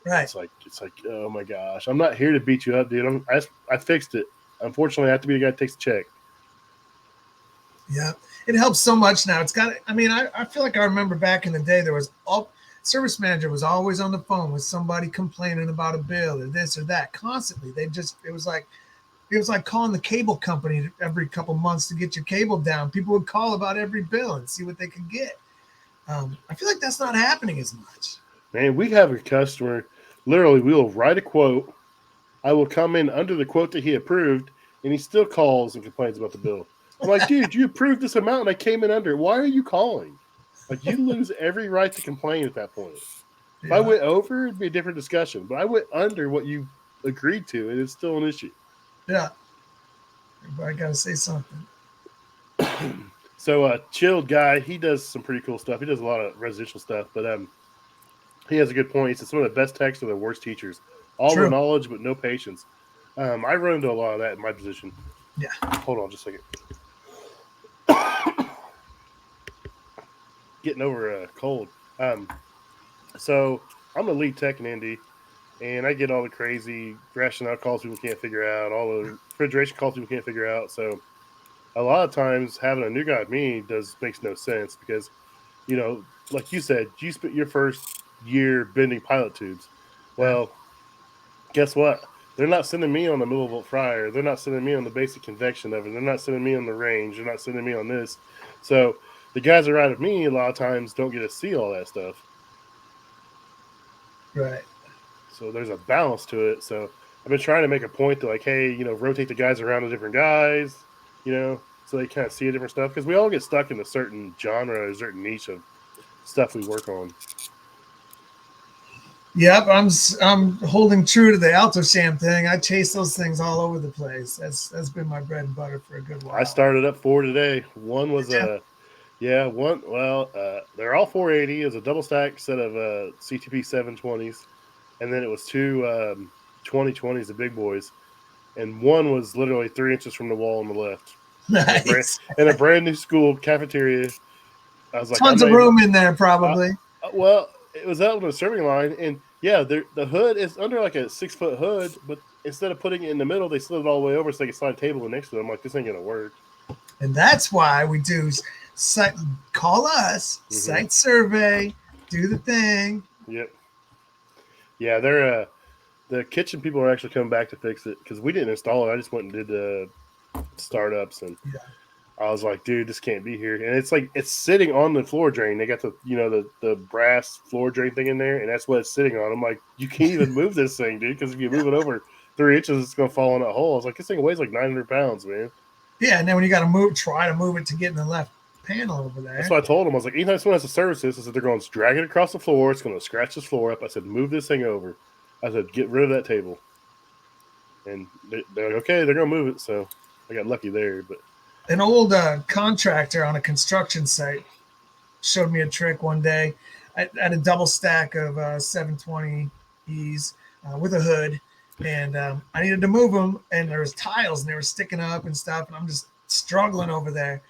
Right. It's like, oh my gosh, I'm not here to beat you up, dude. I fixed it. Unfortunately, I have to be the guy that takes the check. Yeah, it helps so much now. I feel like I remember back in the day, there was service manager was always on the phone with somebody complaining about a bill or this or that constantly. It was like calling the cable company every couple months to get your cable down. People would call about every bill and see what they could get. I feel like that's not happening as much. Man, we have a customer, literally, we will write a quote. I will come in under the quote that he approved, and he still calls and complains about the bill. I'm like, dude, you approved this amount, and I came in under. Why are you calling? Like, you lose every right to complain at that point. Yeah. If I went over, it'd be a different discussion. But I went under what you agreed to, and it's still an issue. Yeah. Everybody got to say something. So, Chilled Guy, he does some pretty cool stuff. He does a lot of residential stuff, but he has a good point. He says some of the best techs are the worst teachers. All the knowledge, but no patience. I run into a lot of that in my position. Yeah. Hold on just a second. Getting over a cold. So I'm the lead tech in Indy, and I get all the crazy rationale calls people can't figure out, all the refrigeration calls people can't figure out. So a lot of times having a new guy at me makes no sense because, like you said, you spent your first year bending pilot tubes. Well, guess what? They're not sending me on the millivolt fryer. They're not sending me on the basic convection oven. They're not sending me on the range. They're not sending me on this. So the guys around me a lot of times don't get to see all that stuff. Right. So there's a balance to it. So I've been trying to make a point to like, hey, rotate the guys around to different guys, so they kind of see a different stuff. Because we all get stuck in a certain genre or a certain niche of stuff we work on. Yep, I'm holding true to the Alto-Sham thing. I chase those things all over the place. That's been my bread and butter for a good while. I started up 4 today. One was they're all 480. It was a double stack set of CTP 720s, and then it was 2 2020s, the big boys, and one was literally 3 inches from the wall on the left. Nice. In a brand new school cafeteria. I was like, tons of room in there, probably. It was out on the serving line, and the hood is under like a 6-foot hood, but instead of putting it in the middle, they slid it all the way over so they could slide a table next to it. I'm like, this ain't gonna work. And that's why we do call us, site survey, do the thing. Yep. Yeah, they're the kitchen people are actually coming back to fix it because we didn't install it. I just went and did the startups and. Yeah. I was like, dude, this can't be here. And it's like, it's sitting on the floor drain. They got the brass floor drain thing in there, and that's what it's sitting on. I'm like, you can't even move this thing, dude, because if you move it over 3 inches, it's going to fall in that hole. I was like, this thing weighs like 900 pounds, man. Yeah, and then when you got to try to move it to get in the left panel over there. That's what I told him. I was like, anytime someone has to service this, I said, they're going to drag it across the floor. It's going to scratch this floor up. I said, move this thing over. I said, get rid of that table. And they're like, okay, they're going to move it. So I got lucky there, but. An old contractor on a construction site showed me a trick one day. I had a double stack of 720 skis with a hood, and I needed to move them, and there was tiles and they were sticking up and stuff, and I'm just struggling over there.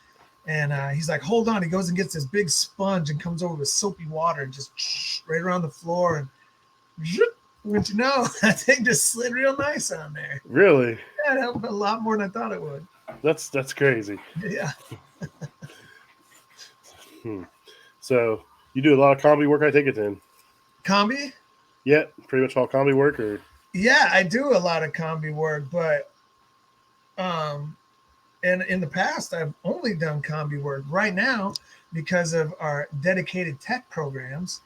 And he's like, hold on. He goes and gets this big sponge and comes over with soapy water and just right around the floor. And wouldn't you know, that thing just slid real nice on there. Really? Yeah, it helped a lot more than I thought it would. That's crazy. Yeah. So you do a lot of comedy work, I take it then? Combi? Yeah, pretty much all comedy work, or? Yeah, I do a lot of combi work, but and in the past I've only done combi work. Right now, because of our dedicated tech programs,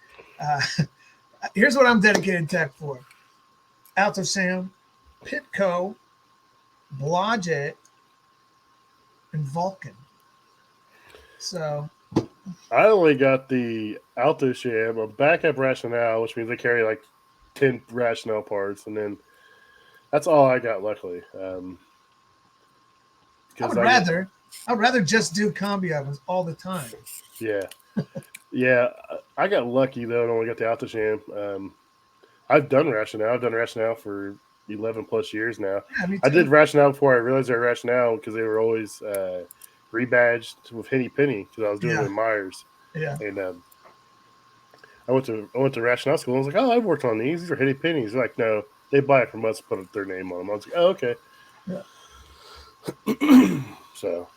here's what I'm dedicated tech for: Alto Sam, Pitco, Blodgett, and Vulcan. So I only got the Alto Sham, a backup rationale, which means they carry like 10 rationale parts, and then that's all I got, luckily. I would rather I'd rather just do combi ovens all the time. Yeah. Yeah, I got lucky, though, and only got the Alto Sham. I've done rationale. I've done rationale for 11 plus years now. Yeah, me too. I did rationale before I realized they were rationale because they were always rebadged with Henny Penny because I was doing it in Myers. Yeah. And I went to rationale school and I was like, oh, I've worked on these. These are Henny Pennies. They're like, no, they buy it from us, put their name on them. I was like, oh, okay. Yeah. So.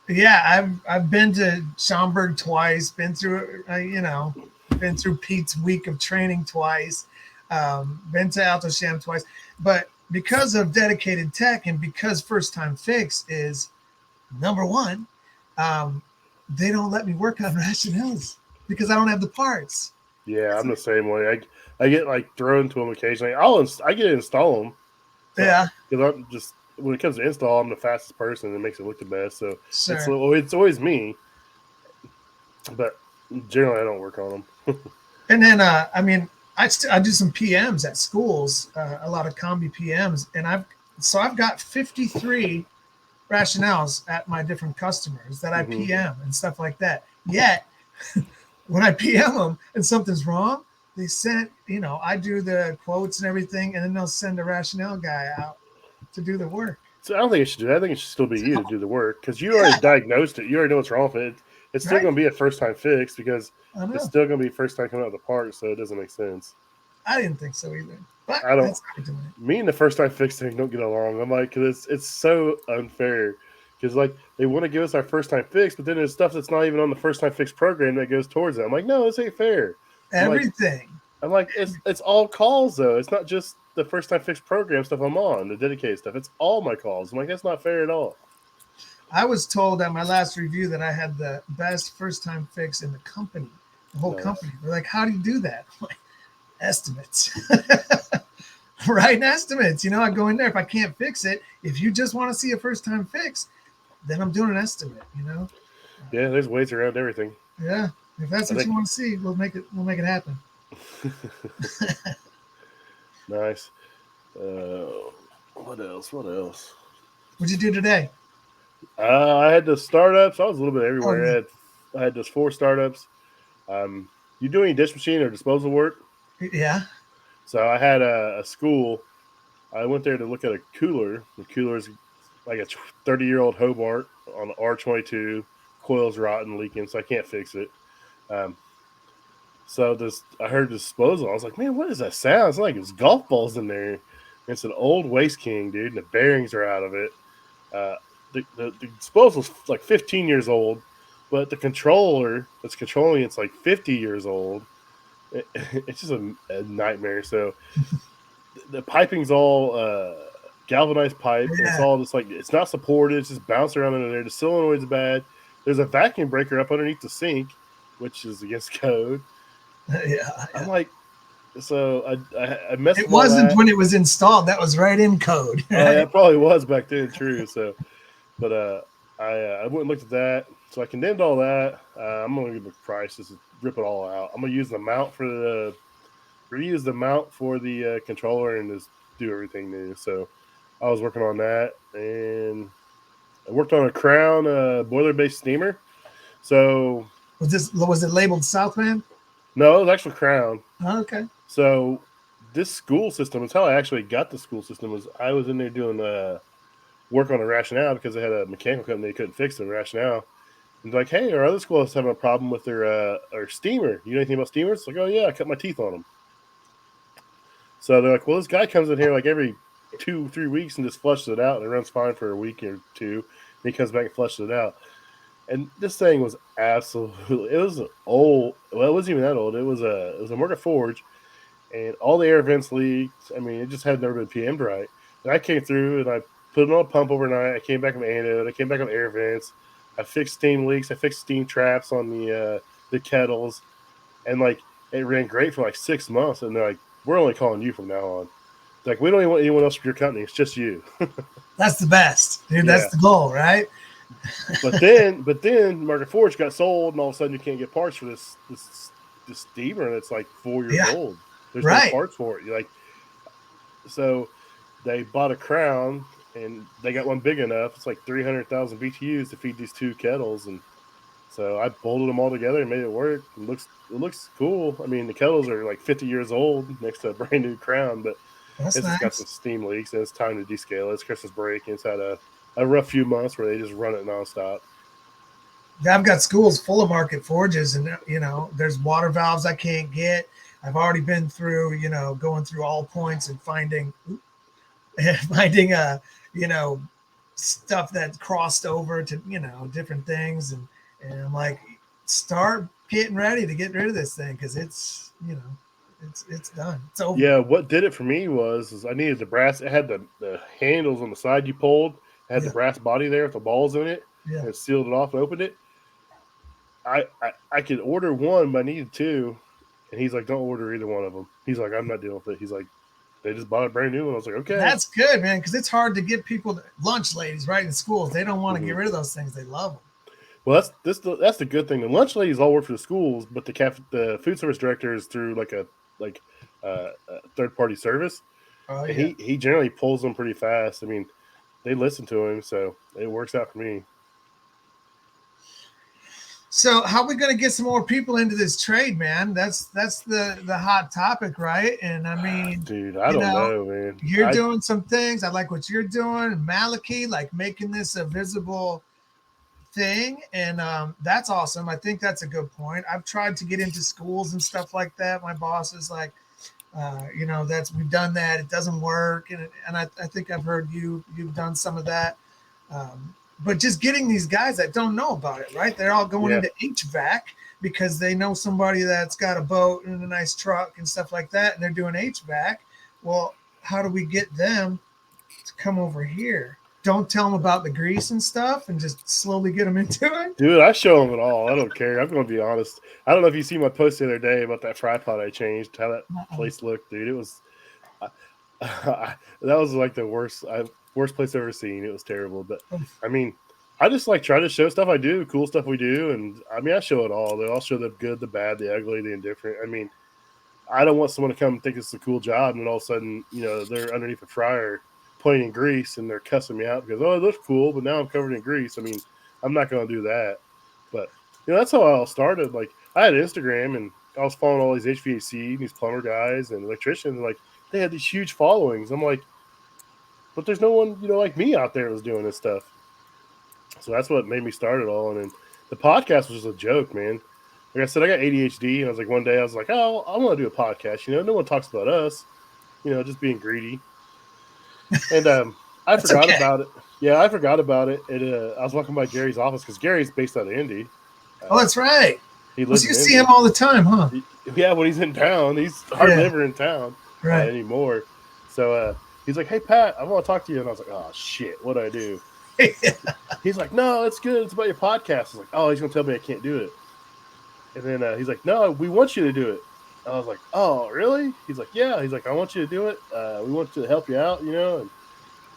Yeah, I've been to Schaumburg twice. Been through been through Pete's week of training twice. Been to Alto Sham twice. But because of dedicated tech and because First Time Fix is number one, they don't let me work on rationales because I don't have the parts. Yeah, I'm the same way. I get like thrown to them occasionally. I get to install them. So, Yeah, because I'm just, when it comes to install, I'm the fastest person and it makes it look the best. So sure. it's always me. But generally, I don't work on them. And then I do some PMs at schools, a lot of combi PMs, and I've got 53 rationales at my different customers that I PM and stuff like that. Yet when I PM them and something's wrong, they send, I do the quotes and everything, and then they'll send a rationale guy out to do the work. So I don't think it should do that. I think it should still be you to do the work because you already diagnosed it. You already know what's wrong with it. It's still going to be a first time fix because it's still going to be first time coming out of the part, so it doesn't make sense. I didn't think so either. But I don't. Me and the first time fix thing don't get along. I'm like, because it's so unfair. Because like they want to give us our first time fix, but then there's stuff that's not even on the first time fix program that goes towards it. I'm like, no, this ain't fair. Everything. I'm like it's all calls though. It's not just the first time fix program stuff I'm on, the dedicated stuff. It's all my calls. I'm like, that's not fair at all. I was told at my last review that I had the best first time fix in the company, the whole company. They're like, how do you do that? I'm like, estimates. Writing estimates. I go in there. If I can't fix it, if you just want to see a first time fix, then I'm doing an estimate, Yeah, there's ways around everything. Yeah. If that's what you want to see, we'll make it happen. Nice. What else? What'd you do today? I had the startups. I was a little bit everywhere. I had those 4 startups. You do any dish machine or disposal work? Yeah. So I had a school. I went there to look at a cooler. The cooler is like a 30-year-old Hobart on the R22. Coil's rotten, leaking, so I can't fix it. So I heard disposal. I was like, man, what is that sound? It's like it's golf balls in there. It's an old Waste King, dude, and the bearings are out of it. The disposal's like 15 years old, but the controller that's controlling it's like 50 years old. It's just a nightmare. So the piping's all galvanized pipe. Yeah. It's all just like it's not supported. It's just bouncing around under there. The solenoid's bad. There's a vacuum breaker up underneath the sink, which is against code. Yeah. I'm like, so I messed. It wasn't when it was installed. That was right in code. Right? It probably was back then, true. So, but I went and looked at that. So I condemned all that. I'm gonna give a price just to rip it all out. I'm gonna use the mount reuse the mount for the controller and just do everything new. So I was working on that, and I worked on a Crown boiler based steamer. So was it labeled Southman? No, it was actually Crown. Oh, okay. So this school system is how I actually got the school system. Was I was in there doing work on a rationale because they had a mechanical company they couldn't fix the rationale. And they're like, hey, our other school is having a problem with their steamer. You know anything about steamers? It's like, oh yeah, I cut my teeth on them. So they're like, well, this guy comes in here like every 2-3 weeks and just flushes it out, and it runs fine for a week or two. And he comes back and flushes it out. And this thing was absolutely, it was old. Well, it wasn't even that old. It was a Morgan Forge, and all the air vents leaked. I mean, it just had never been PM'd right. And I came through and I put it on a pump overnight. I came back with anode. I came back with air vents. I fixed steam leaks. I fixed steam traps on the kettles, and like it ran great for like 6 months. And they're like, we're only calling you from now on. Like, we don't even want anyone else from your company. It's just you. That's the best, dude. Yeah. That's the goal, right? But then Market Forge got sold, and all of a sudden you can't get parts for this steamer that's like 4 years old. There's no parts for it. You're like, so they bought a Crown, and they got one big enough. It's like 300,000 BTUs to feed these two kettles, and so I bolted them all together and made it work. It looks cool. I mean, the kettles are like 50 years old next to a brand new Crown, but it's just got some steam leaks, and it's time to descale it. It's Christmas break, and it's had a rough few months where they just run it nonstop. I've got schools full of Market Forges, and there's water valves I can't get. I've already been through, going through all points and finding stuff that crossed over to, different things. And I'm like, start getting ready to get rid of this thing. Cause it's done. It's over. Yeah. What did it for me was I needed the brass. It had the handles on the side you pulled. It had the brass body there with the balls in it. Yeah. And it sealed it off and opened it. I could order one, but I needed two. And he's like, don't order either one of them. He's like, I'm not dealing with it. He's like, they just bought a brand new one. I was like, okay. That's good, man, because it's hard to get people lunch ladies, right, in schools. They don't want to get rid of those things. They love them. Well, that's the good thing. The lunch ladies all work for the schools, but the food service director is through a third party service. Oh, yeah. He generally pulls them pretty fast. I mean, they listen to him, so it works out for me. So how are we going to get some more people into this trade, man? That's the hot topic, right? And I mean, dude, I don't know, man. You're doing some things. I like what you're doing. Malachi, like making this a visible thing. And that's awesome. I think that's a good point. I've tried to get into schools and stuff like that. My boss is like, we've done that. It doesn't work. And I think I've heard you've done some of that. But just getting these guys that don't know about it, right? They're all going into HVAC because they know somebody that's got a boat and a nice truck and stuff like that, and they're doing HVAC. Well, how do we get them to come over here? Don't tell them about the grease and stuff and just slowly get them into it? Dude, I show them it all. I don't care. I'm going to be honest. I don't know if you see my post the other day about that fry pot I changed, how that place looked, dude. It was that was like the worst place I've ever seen. It was terrible. But I mean, I just like try to show stuff I do, cool stuff we do, and I mean I show it all. I'll show the good, the bad, the ugly, the indifferent. I mean, I don't want someone to come and think it's a cool job, and then all of a sudden, they're underneath a fryer playing in grease and they're cussing me out because it looks cool, but now I'm covered in grease. I mean, I'm not going to do that. But that's how I all started. Like I had Instagram and I was following all these HVAC and these plumber guys and electricians, and like they had these huge followings. I'm like, but there's no one, like me out there that was doing this stuff. So that's what made me start it all. And then the podcast was just a joke, man. Like I said, I got ADHD, and I was like, one day I was like, oh, I want to do a podcast. No one talks about us, just being greedy. And I forgot about it. Yeah, I forgot about it. I was walking by Gary's office because Gary's based out of Indy. Oh, that's right. He lives. You see him all the time, huh? When he's in town, he's hardly never in town anymore. So he's like, "Hey Pat, I want to talk to you," and I was like, "Oh shit, what do I do?" He's like, "No, it's good. It's about your podcast." I was like, "Oh, he's gonna tell me I can't do it." And then he's like, "No, we want you to do it." I was like, "Oh, really?" He's like, "Yeah." He's like, "I want you to do it. We want to help you out, and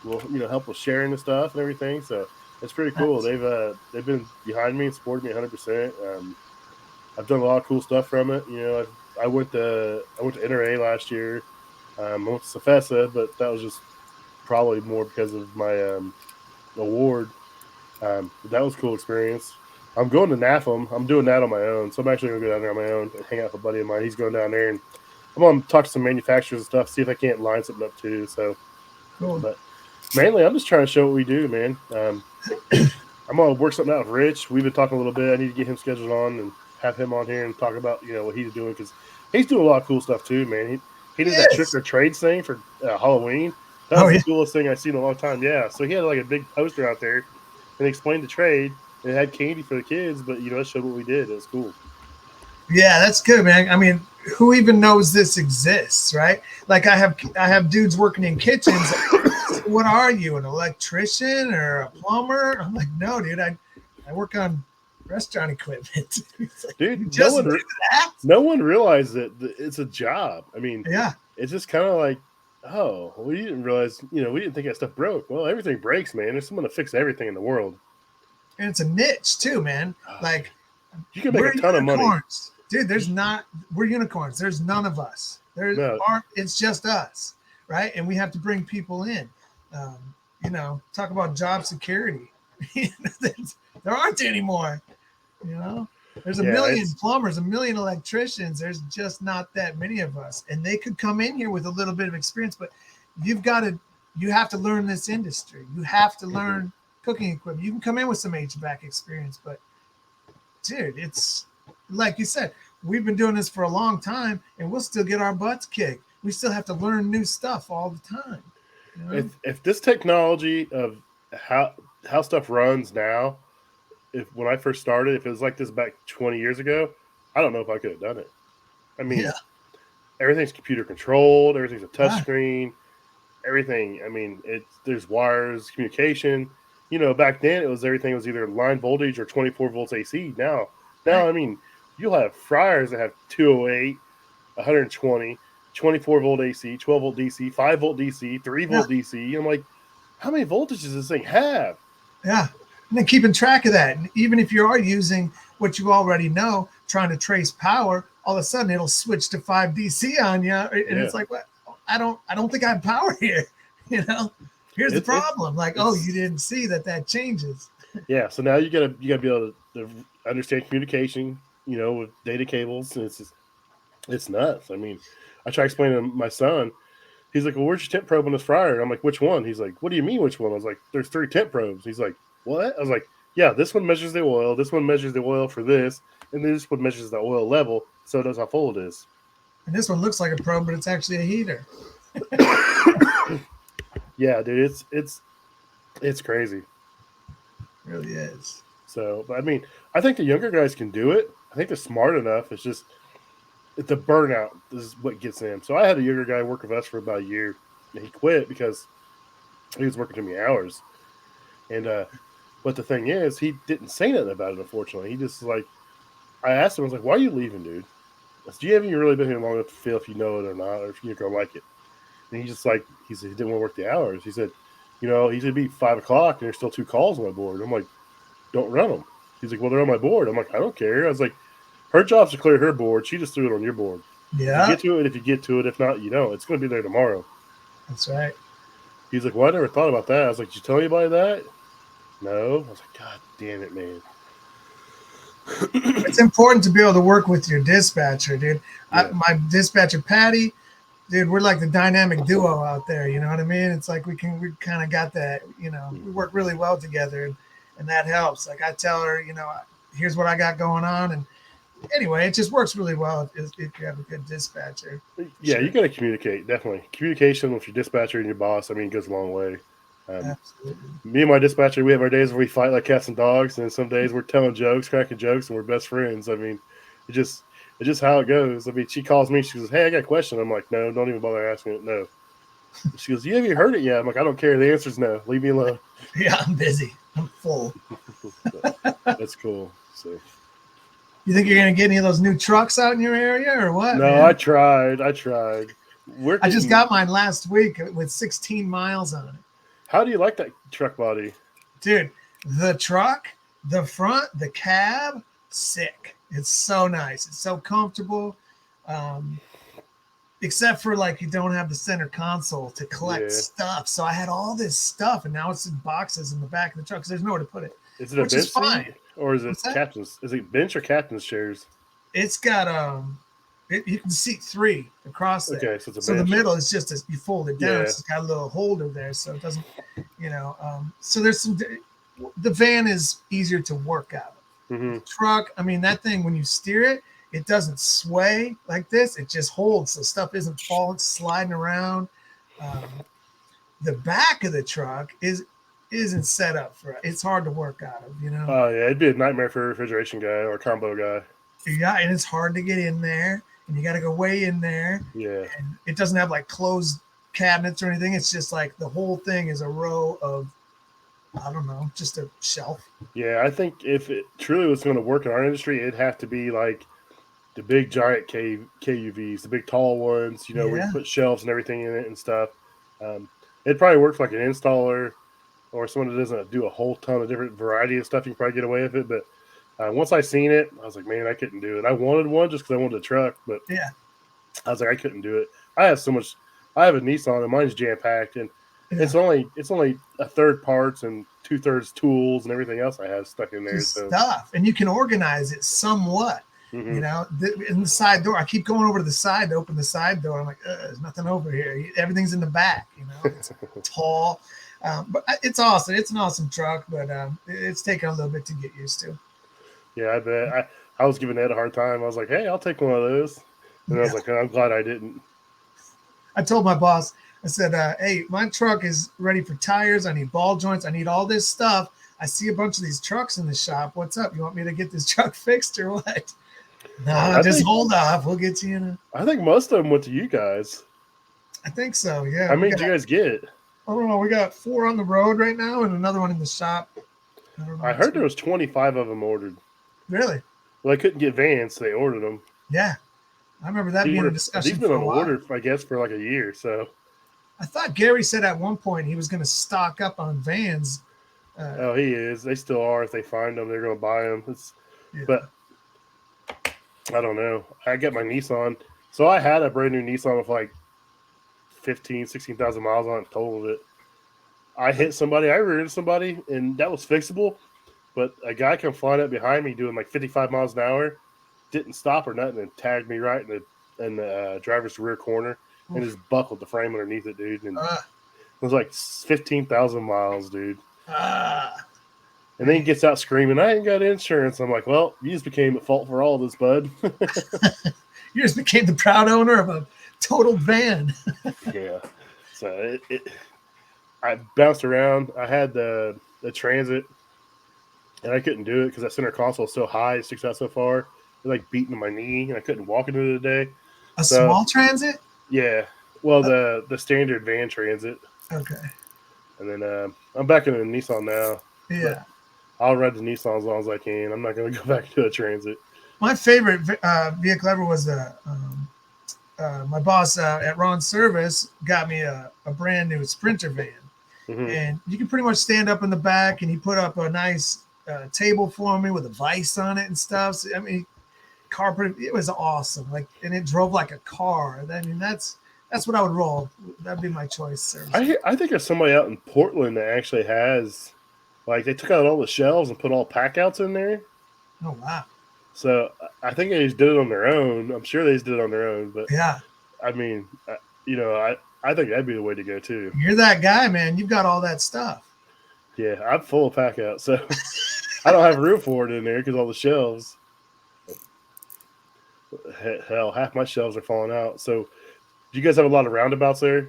we'll, help with sharing the stuff and everything." So it's pretty cool. They've been behind me and supported me 100%. I've done a lot of cool stuff from it. I went to NRA last year. I went to Safesa, but that was just probably more because of my award. That was a cool experience. I'm going to NAFM. I'm doing that on my own. So I'm actually going to go down there on my own and hang out with a buddy of mine. He's going down there, and I'm gonna talk to some manufacturers and stuff, see if I can't line something up too. So, Cool. but mainly, I'm just trying to show what we do, man. I'm gonna work something out with Rich. We've been talking a little bit. I need to get him scheduled on and have him on here and talk about what he's doing because he's doing a lot of cool stuff too, man. He did that trick Yes. or trade thing for Halloween. That Oh was the yeah. coolest thing I've seen in a long time. Yeah, so he had like a big poster out there and explained the trade. It had candy for the kids, but it showed what we did. It was cool. Yeah, that's good, man. I mean, who even knows this exists, right? Like I have dudes working in kitchens. What are you, an electrician or a plumber? I'm like, no, dude. I work on restaurant equipment. Like, Dude, you just do that? no one realized that it's a job. I mean, Yeah. it's just kind of like, oh, we didn't realize, we didn't think that stuff broke. Well, everything breaks, man. There's someone to fix everything in the world. And it's a niche too, man. Like you can make we're a ton of money. unicorns. Dude, we're unicorns. There's none of us. No. It's just us, right? And we have to bring people in. Talk about job security. There aren't any more. There's a million plumbers, a million electricians. There's just not that many of us, and they could come in here with a little bit of experience, but you have to learn this industry. You have to learn cooking equipment. You can come in with some HVAC experience, but dude, it's like you said, we've been doing this for a long time and we'll still get our butts kicked. We still have to learn new stuff all the time. If this technology of how stuff runs now, if when I first started, if it was like this back 20 years ago, I don't know if I could have done it. I mean, everything's computer controlled, everything's a touch screen, everything. I mean, there's wires, communication. Back then everything was either line voltage or 24 volts AC. Now, I mean, you'll have fryers that have 208, 120, 24 volt AC, 12 volt DC, 5 volt DC, 3 volt DC. I'm like, how many voltages does this thing have? Yeah. And then keeping track of that. And even if you are using what you already know, trying to trace power, all of a sudden it'll switch to 5 DC on you. And it's like, what? I don't think I have power here. Here's the problem. You didn't see that changes. Yeah. So now you gotta be able to understand communication, with data cables. And it's nuts. I mean, I try explaining to my son. He's like, well, where's your temp probe on this fryer? And I'm like, which one? He's like, what do you mean, which one? I was like, there's 3 temp probes. He's like, what? I was like, yeah, this one measures the oil. This one measures the oil for this. And this one measures the oil level. So it knows how full it is. And this one looks like a probe, but it's actually a heater. Yeah, dude, it's crazy. It really is. So, but I mean, I think the younger guys can do it. I think they're smart enough. It's just the burnout is what gets them. So I had a younger guy work with us for about a year, and he quit because he was working too many hours. And but the thing is, he didn't say nothing about it. Unfortunately, he just I asked him, I was like, "Why are you leaving, dude? Do you haven't really been here long enough to feel if you know it or not, or if you're gonna like it?" And he said he didn't want to work the hours. He said, he said it'd be 5 o'clock and there's still 2 calls on my board. I'm like, don't run them. He's like, well, they're on my board. I'm like, I don't care. I was like, her job's to clear her board. She just threw it on your board. Yeah. You get to it if you get to it. If not, you don't. It's going to be there tomorrow. That's right. He's like, well, I never thought about that. I was like, did you tell anybody that? No. I was like, God damn it, man. It's important to be able to work with your dispatcher, dude. Yeah. My dispatcher, Patty, dude, we're like the dynamic duo out there. You know what I mean? It's like we kind of got that, we work really well together and that helps. Like I tell her, here's what I got going on. And anyway, it just works really well if you have a good dispatcher. Yeah, you got to communicate, definitely. Communication with your dispatcher and your boss, goes a long way. Absolutely. Me and my dispatcher, we have our days where we fight like cats and dogs, and some days we're telling jokes, cracking jokes, and we're best friends. It's just how it goes. She calls me, she goes, hey, I got a question. I'm like, no, don't even bother asking it. No. She goes, have you heard it yet? I'm like, I don't care. The answer's no. Leave me alone. Yeah, I'm busy. I'm full. That's cool. So, you think you're going to get any of those new trucks out in your area or what? No, man? I tried. I just got mine last week with 16 miles on it. How do you like that truck body? Dude, the truck, the front, the cab, sick. It's so nice. It's so comfortable. Except for you don't have the center console to collect stuff. So I had all this stuff and now it's in boxes in the back of the truck because there's nowhere to put it. Is it a bench seat or is it captain's? Is it bench or captain's chairs? It's got You can seat 3 across there. Okay, so it's a So the bench. middle is just you fold it down. Yeah. It's got a little holder there, so it doesn't, so there's some. The van is easier to work out of. Mm-hmm. The truck, I mean, that thing when you steer it, it doesn't sway like this. It just holds, so stuff isn't falling, sliding around. The back of the truck isn't set up for it. It's hard to work out of. Oh yeah, it'd be a nightmare for a refrigeration guy or a combo guy. Yeah, and it's hard to get in there, and you got to go way in there. Yeah. And it doesn't have like closed cabinets or anything. It's just like the whole thing is a row of, I don't know, just a shelf. Yeah, I think if it truly was going to work in our industry, it'd have to be like the big giant KUVs, the big tall ones, where you Yeah. put shelves and everything in it and stuff. It probably works like an installer or someone that doesn't do a whole ton of different variety of stuff. You can probably get away with it. But once I seen it, I was like, man, I couldn't do it. I wanted one just because I wanted a truck, but Yeah. I was like, I couldn't do it. I have so much. I have a Nissan and mine's jam packed, and Yeah. it's only a third parts and 2/3 tools and everything else I have stuck in there. Just So stuff, and you can organize it somewhat. mhm. In the side door, I keep going over to the side to open the side door. I'm like, there's nothing over here. Everything's in the back. It's tall, but it's awesome. It's an awesome truck, but it's taken a little bit to get used to. Yeah, I bet. I was giving Ed a hard time. I was like, hey, I'll take one of those. And I was like, I'm glad I didn't. I told my boss, I said, hey, my truck is ready for tires. I need ball joints. I need all this stuff. I see a bunch of these trucks in the shop. What's up? You want me to get this truck fixed or what? No, just hold off. We'll get you in a. I think most of them went to you guys. I think so, yeah. How many did you guys get? I don't know. We got 4 on the road right now and another one in the shop. I heard there was 25 of them ordered. Really? Well, they couldn't get vans, so they ordered them. Yeah. I remember that being a discussion. He's been on order, I guess, for like a year. So I thought Gary said at one point he was going to stock up on vans. Oh, he is. They still are. If they find them, they're going to buy them. But I don't know. I got my Nissan. So I had a brand new Nissan with like 16,000 miles on it, totaled it. I hit somebody. I rear-ended somebody, and that was fixable. But a guy come flying up behind me doing like 55 miles an hour, didn't stop or nothing, and tagged me right in the driver's rear corner and just buckled the frame underneath it, dude. And it was like 15,000 miles, dude. And then he gets out screaming, I ain't got insurance. I'm like, well, you just became at fault for all this, bud. You just became the proud owner of a totaled van. Yeah. So I bounced around. I had the Transit, and I couldn't do it because that center console is so high. It sticks out so far. It like beating my knee, and I couldn't walk into it today. A small Transit? Yeah. Well, the standard van Transit. Okay. And then I'm back in a Nissan now. Yeah. I'll ride the Nissan as long as I can. I'm not going to go back to a Transit. My favorite vehicle ever was my boss at Ron's Service got me a brand new Sprinter van. Mm-hmm. And you can pretty much stand up in the back, and he put up a nice table for me with a vise on it and stuff. So, I mean, it was awesome. And it drove like a car. I mean, that's what I would roll. That'd be my choice. Service. I think there's somebody out in Portland that actually has, like, they took out all the shelves and put all pack outs in there. Oh, wow. So I think they just did it on their own. I'm sure they just did it on their own. But yeah, I mean, I think that'd be the way to go too. You're that guy, man. You've got all that stuff. Yeah, I'm full of pack out, so I don't have room for it in there because all the shelves. Hell, half my shelves are falling out. So, do you guys have a lot of roundabouts there?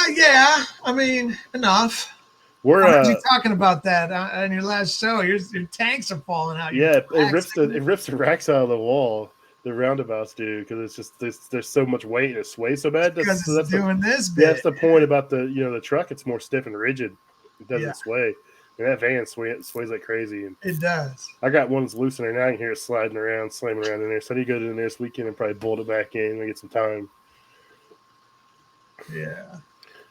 Yeah, I mean, enough. I heard you talking about that on your last show. Your tanks are falling out. Yeah, it rips the racks out of the wall. The roundabouts do, because it's just there's so much weight and it sways so bad. Because it's doing this bit. That's the point about the truck. It's more stiff and rigid. It doesn't sway. And that van sways like crazy. And it does. I got one that's loose in there now. I can hear it sliding around, slamming around in there. So I need to go in there this weekend and probably bolt it back in and get some time. Yeah.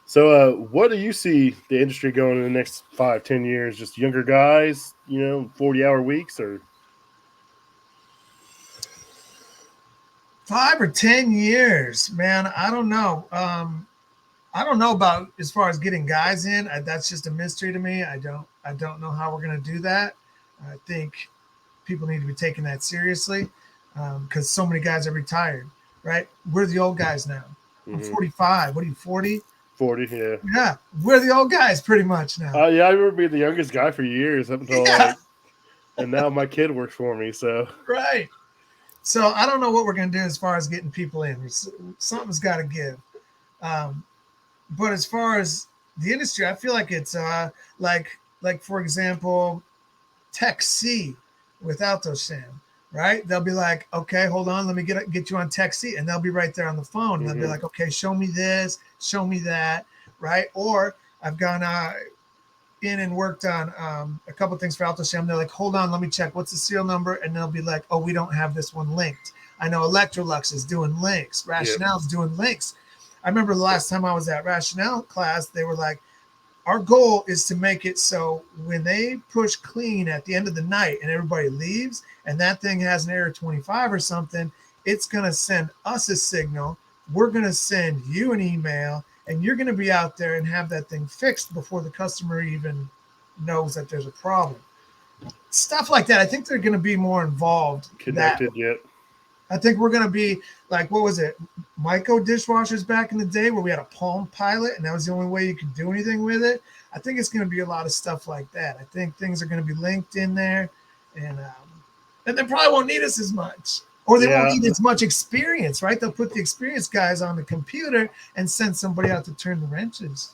So what do you see the industry going in the next 5-10 years? Just younger guys, 40-hour weeks, or 5 or 10 years, man? I don't know. I don't know about as far as getting guys in. That's just a mystery to me. I don't know how we're going to do that. I think people need to be taking that seriously. because so many guys are retired, right? We're the old guys now. I'm 45. What are you, 40? 40, yeah. Yeah, we're the old guys pretty much now. Yeah, I remember being the youngest guy for years up until and now my kid works for me. So right. So I don't know what we're gonna do as far as getting people in. Something's got to give. Um, but as far as the industry, I feel like it's like for example, Tech C with AutoSam, right? They'll be like, okay, hold on, let me get you on Tech C, and they'll be right there on the phone. And they'll be like, okay, show me this, show me that, right? Or I've gone in and worked on a couple things for AutoSam. They're like, hold on, let me check. What's the serial number? And they'll be like, oh, we don't have this one linked. I know Electrolux is doing links. Rationale's doing links. I remember the last time I was at Rationale class, they were like, our goal is to make it so when they push clean at the end of the night and everybody leaves and that thing has an error 25 or something, it's going to send us a signal. We're going to send you an email, and you're going to be out there and have that thing fixed before the customer even knows that there's a problem. Stuff like that. I think they're going to be more involved. Connected yet. I think we're going to be like, what was it? Myco dishwashers back in the day where we had a Palm Pilot and that was the only way you could do anything with it. I think it's going to be a lot of stuff like that. I think things are going to be linked in there, and they probably won't need us as much, or they won't need as much experience, right? They'll put the experienced guys on the computer and send somebody out to turn the wrenches.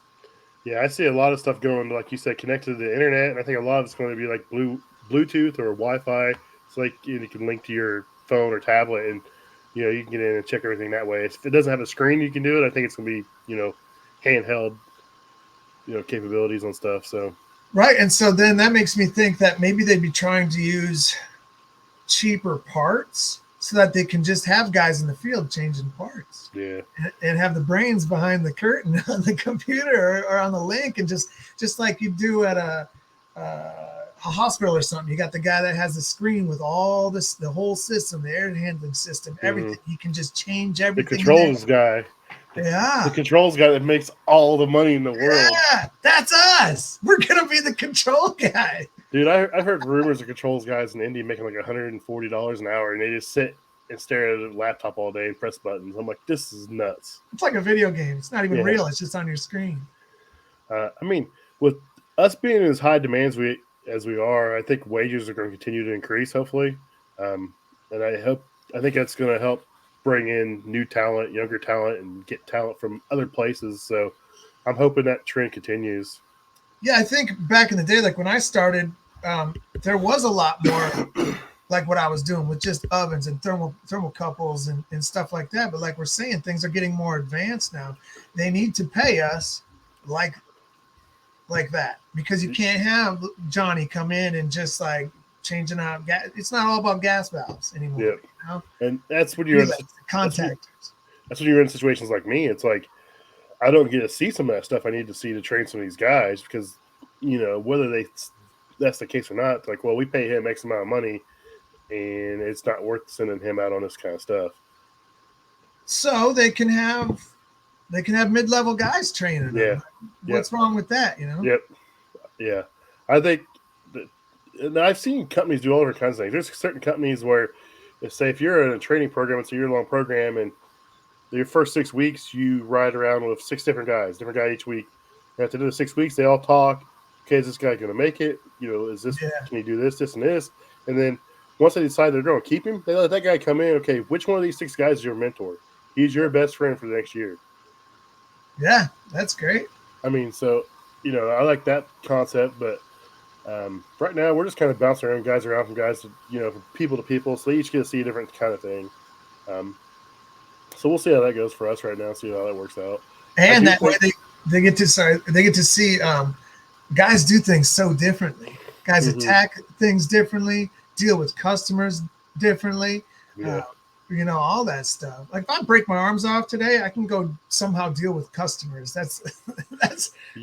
Yeah, I see a lot of stuff going, like you said, connected to the internet, and I think a lot of it's going to be like Bluetooth or Wi-Fi. So like you can link to your phone or tablet, and you can get in and check everything that way. If it doesn't have a screen, you can do it. I think it's going to be handheld, capabilities on stuff. So right, and so then that makes me think that maybe they'd be trying to use cheaper parts so that they can just have guys in the field changing parts. Yeah, and have the brains behind the curtain on the computer or on the link, and just like you do at a hospital or something. You got the guy that has the screen with all this, the whole system, the air handling system, everything. He can just change everything. The controls guy. Yeah. The controls guy that makes all the money in the world. Yeah, that's us. We're going to be the control guy. Dude, I've heard rumors of controls guys in India making like $140 an hour, and they just sit and stare at a laptop all day and press buttons. I'm like, this is nuts. It's like a video game. It's not even real. It's just on your screen. I mean, with us being as high demands as we are, I think wages are going to continue to increase, hopefully. And I think that's going to help bring in new talent, younger talent, and get talent from other places. So I'm hoping that trend continues. Yeah, I think back in the day, like when I started, there was a lot more like what I was doing with just ovens and thermocouples and stuff like that. But like we're saying, things are getting more advanced now. They need to pay us like that, because you can't have Johnny come in and just like changing out gas. It's not all about gas valves anymore. Yep. And that's when you're in contactors. That's when you're in situations like me. It's like I don't get to see some of that stuff I need to see to train some of these guys, because whether that's the case or not, like, well, we pay him X amount of money and it's not worth sending him out on this kind of stuff. So they can have mid-level guys training them. What's wrong with that, Yep. Yeah. I think and I've seen companies do all different kinds of things. There's certain companies where, say, if you're in a training program, it's a year-long program, and your first 6 weeks, you ride around with 6 different guys each week. And at the end of the 6 weeks, they all talk. Okay, is this guy going to make it? Is this? Can he do this, this, and this? And then once they decide they're going to keep him, they let that guy come in. Okay, which one of these 6 guys is your mentor? He's your best friend for the next year. Yeah, that's great. I mean, so, I like that concept, but right now we're just kind of bouncing around guys from guys, from people to people. So they each get to see a different kind of thing. So we'll see how that goes for us right now. See how that works out. And that way they get to see guys do things so differently. Guys attack things differently, deal with customers differently. Yeah. All that stuff. Like if I break my arms off today, I can go somehow deal with customers. I'm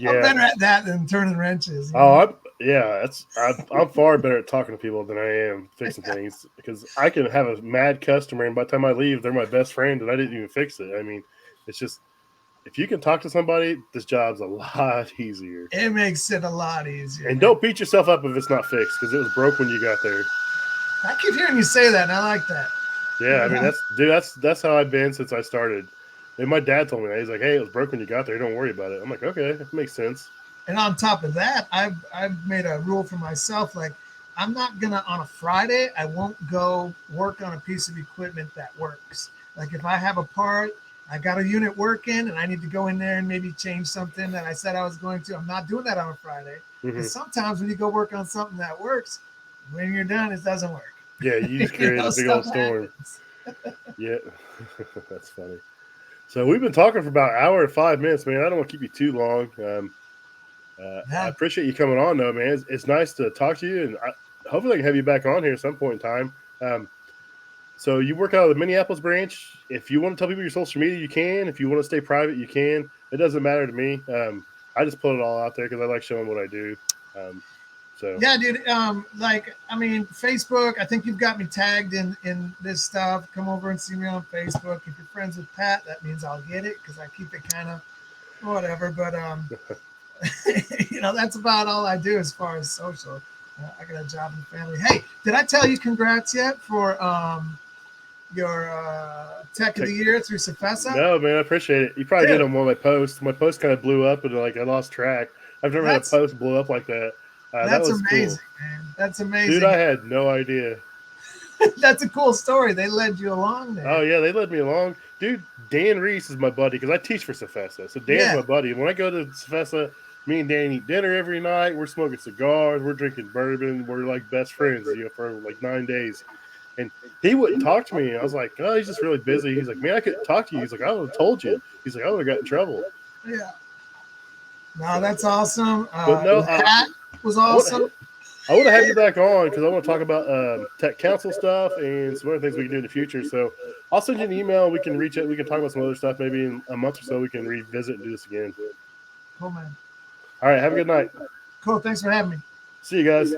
better at that than turning wrenches. I'm far better at talking to people than I am fixing things, because I can have a mad customer and by the time I leave, they're my best friend and I didn't even fix it. I mean, it's just, if you can talk to somebody, this job's a lot easier. It makes it a lot easier. And don't beat yourself up if it's not fixed, because it was broke when you got there. I keep hearing you say that, and I like that. Yeah, I mean that's how I've been since I started. And my dad told me that. He's like, "Hey, it was broke when you got there. Don't worry about it." I'm like, "Okay, that makes sense." And on top of that, I've made a rule for myself. Like, I'm not gonna on a Friday. I won't go work on a piece of equipment that works. Like if I have a part, I got a unit working, and I need to go in there and maybe change something that I said I was going to. I'm not doing that on a Friday Hmm. because sometimes when you go work on something that works, when you're done, it doesn't work. Yeah, you just You created know, a big stuff old storm. happens. Yeah, that's funny. So we've been talking for about an hour and 5 minutes, man. I don't want to keep you too long. I Yeah, appreciate you coming on, though, man. It's nice to talk to you, and hopefully I can have you back on here at some point in time. So you work out of the Minneapolis branch. If you want to tell people your social media, you can. If you want to stay private, you can. It doesn't matter to me. I just put it all out there because I like showing what I do. Um, so yeah, dude. Like, I mean, Facebook. I think you've got me tagged in this stuff. Come over and see me on Facebook. If you're friends with Pat, that means I'll get it because I keep it kind of whatever. But that's about all I do as far as social. I got a job and family. Hey, did I tell you congrats yet for your Tech of tech, the Year through Safesa? no, man, I appreciate it. You probably did Dude, on one of my posts. My post kind of blew up, and like I lost track. I've never had a that's post blow up like that. That that's was cool, amazing, man. That's dude. amazing. I had no idea. That's a cool story. They led you along Oh there. yeah, they led me along, dude. Dan Reese is my buddy because I teach for Cefesa, so Dan's Yeah, my buddy. When I go to Cefesa, me and Dan eat dinner every night. We're smoking cigars, we're drinking bourbon, we're like best friends, for like 9 days. And he wouldn't talk to me. I was like, oh, he's just really busy. He's like, man, I couldn't talk to you. He's like, I would have told you. He's like, I would have got in trouble. yeah. No, So, that's awesome. but no, Pat was I want awesome. I want to have you back on because I want to talk about tech council stuff and some other things we can do in the future. So I'll send you an email. We can reach out. We can talk about some other stuff. Maybe in a month or so, we can revisit and do this again. Cool, man. All right. Have a good night. Cool. Thanks for having me. See you guys.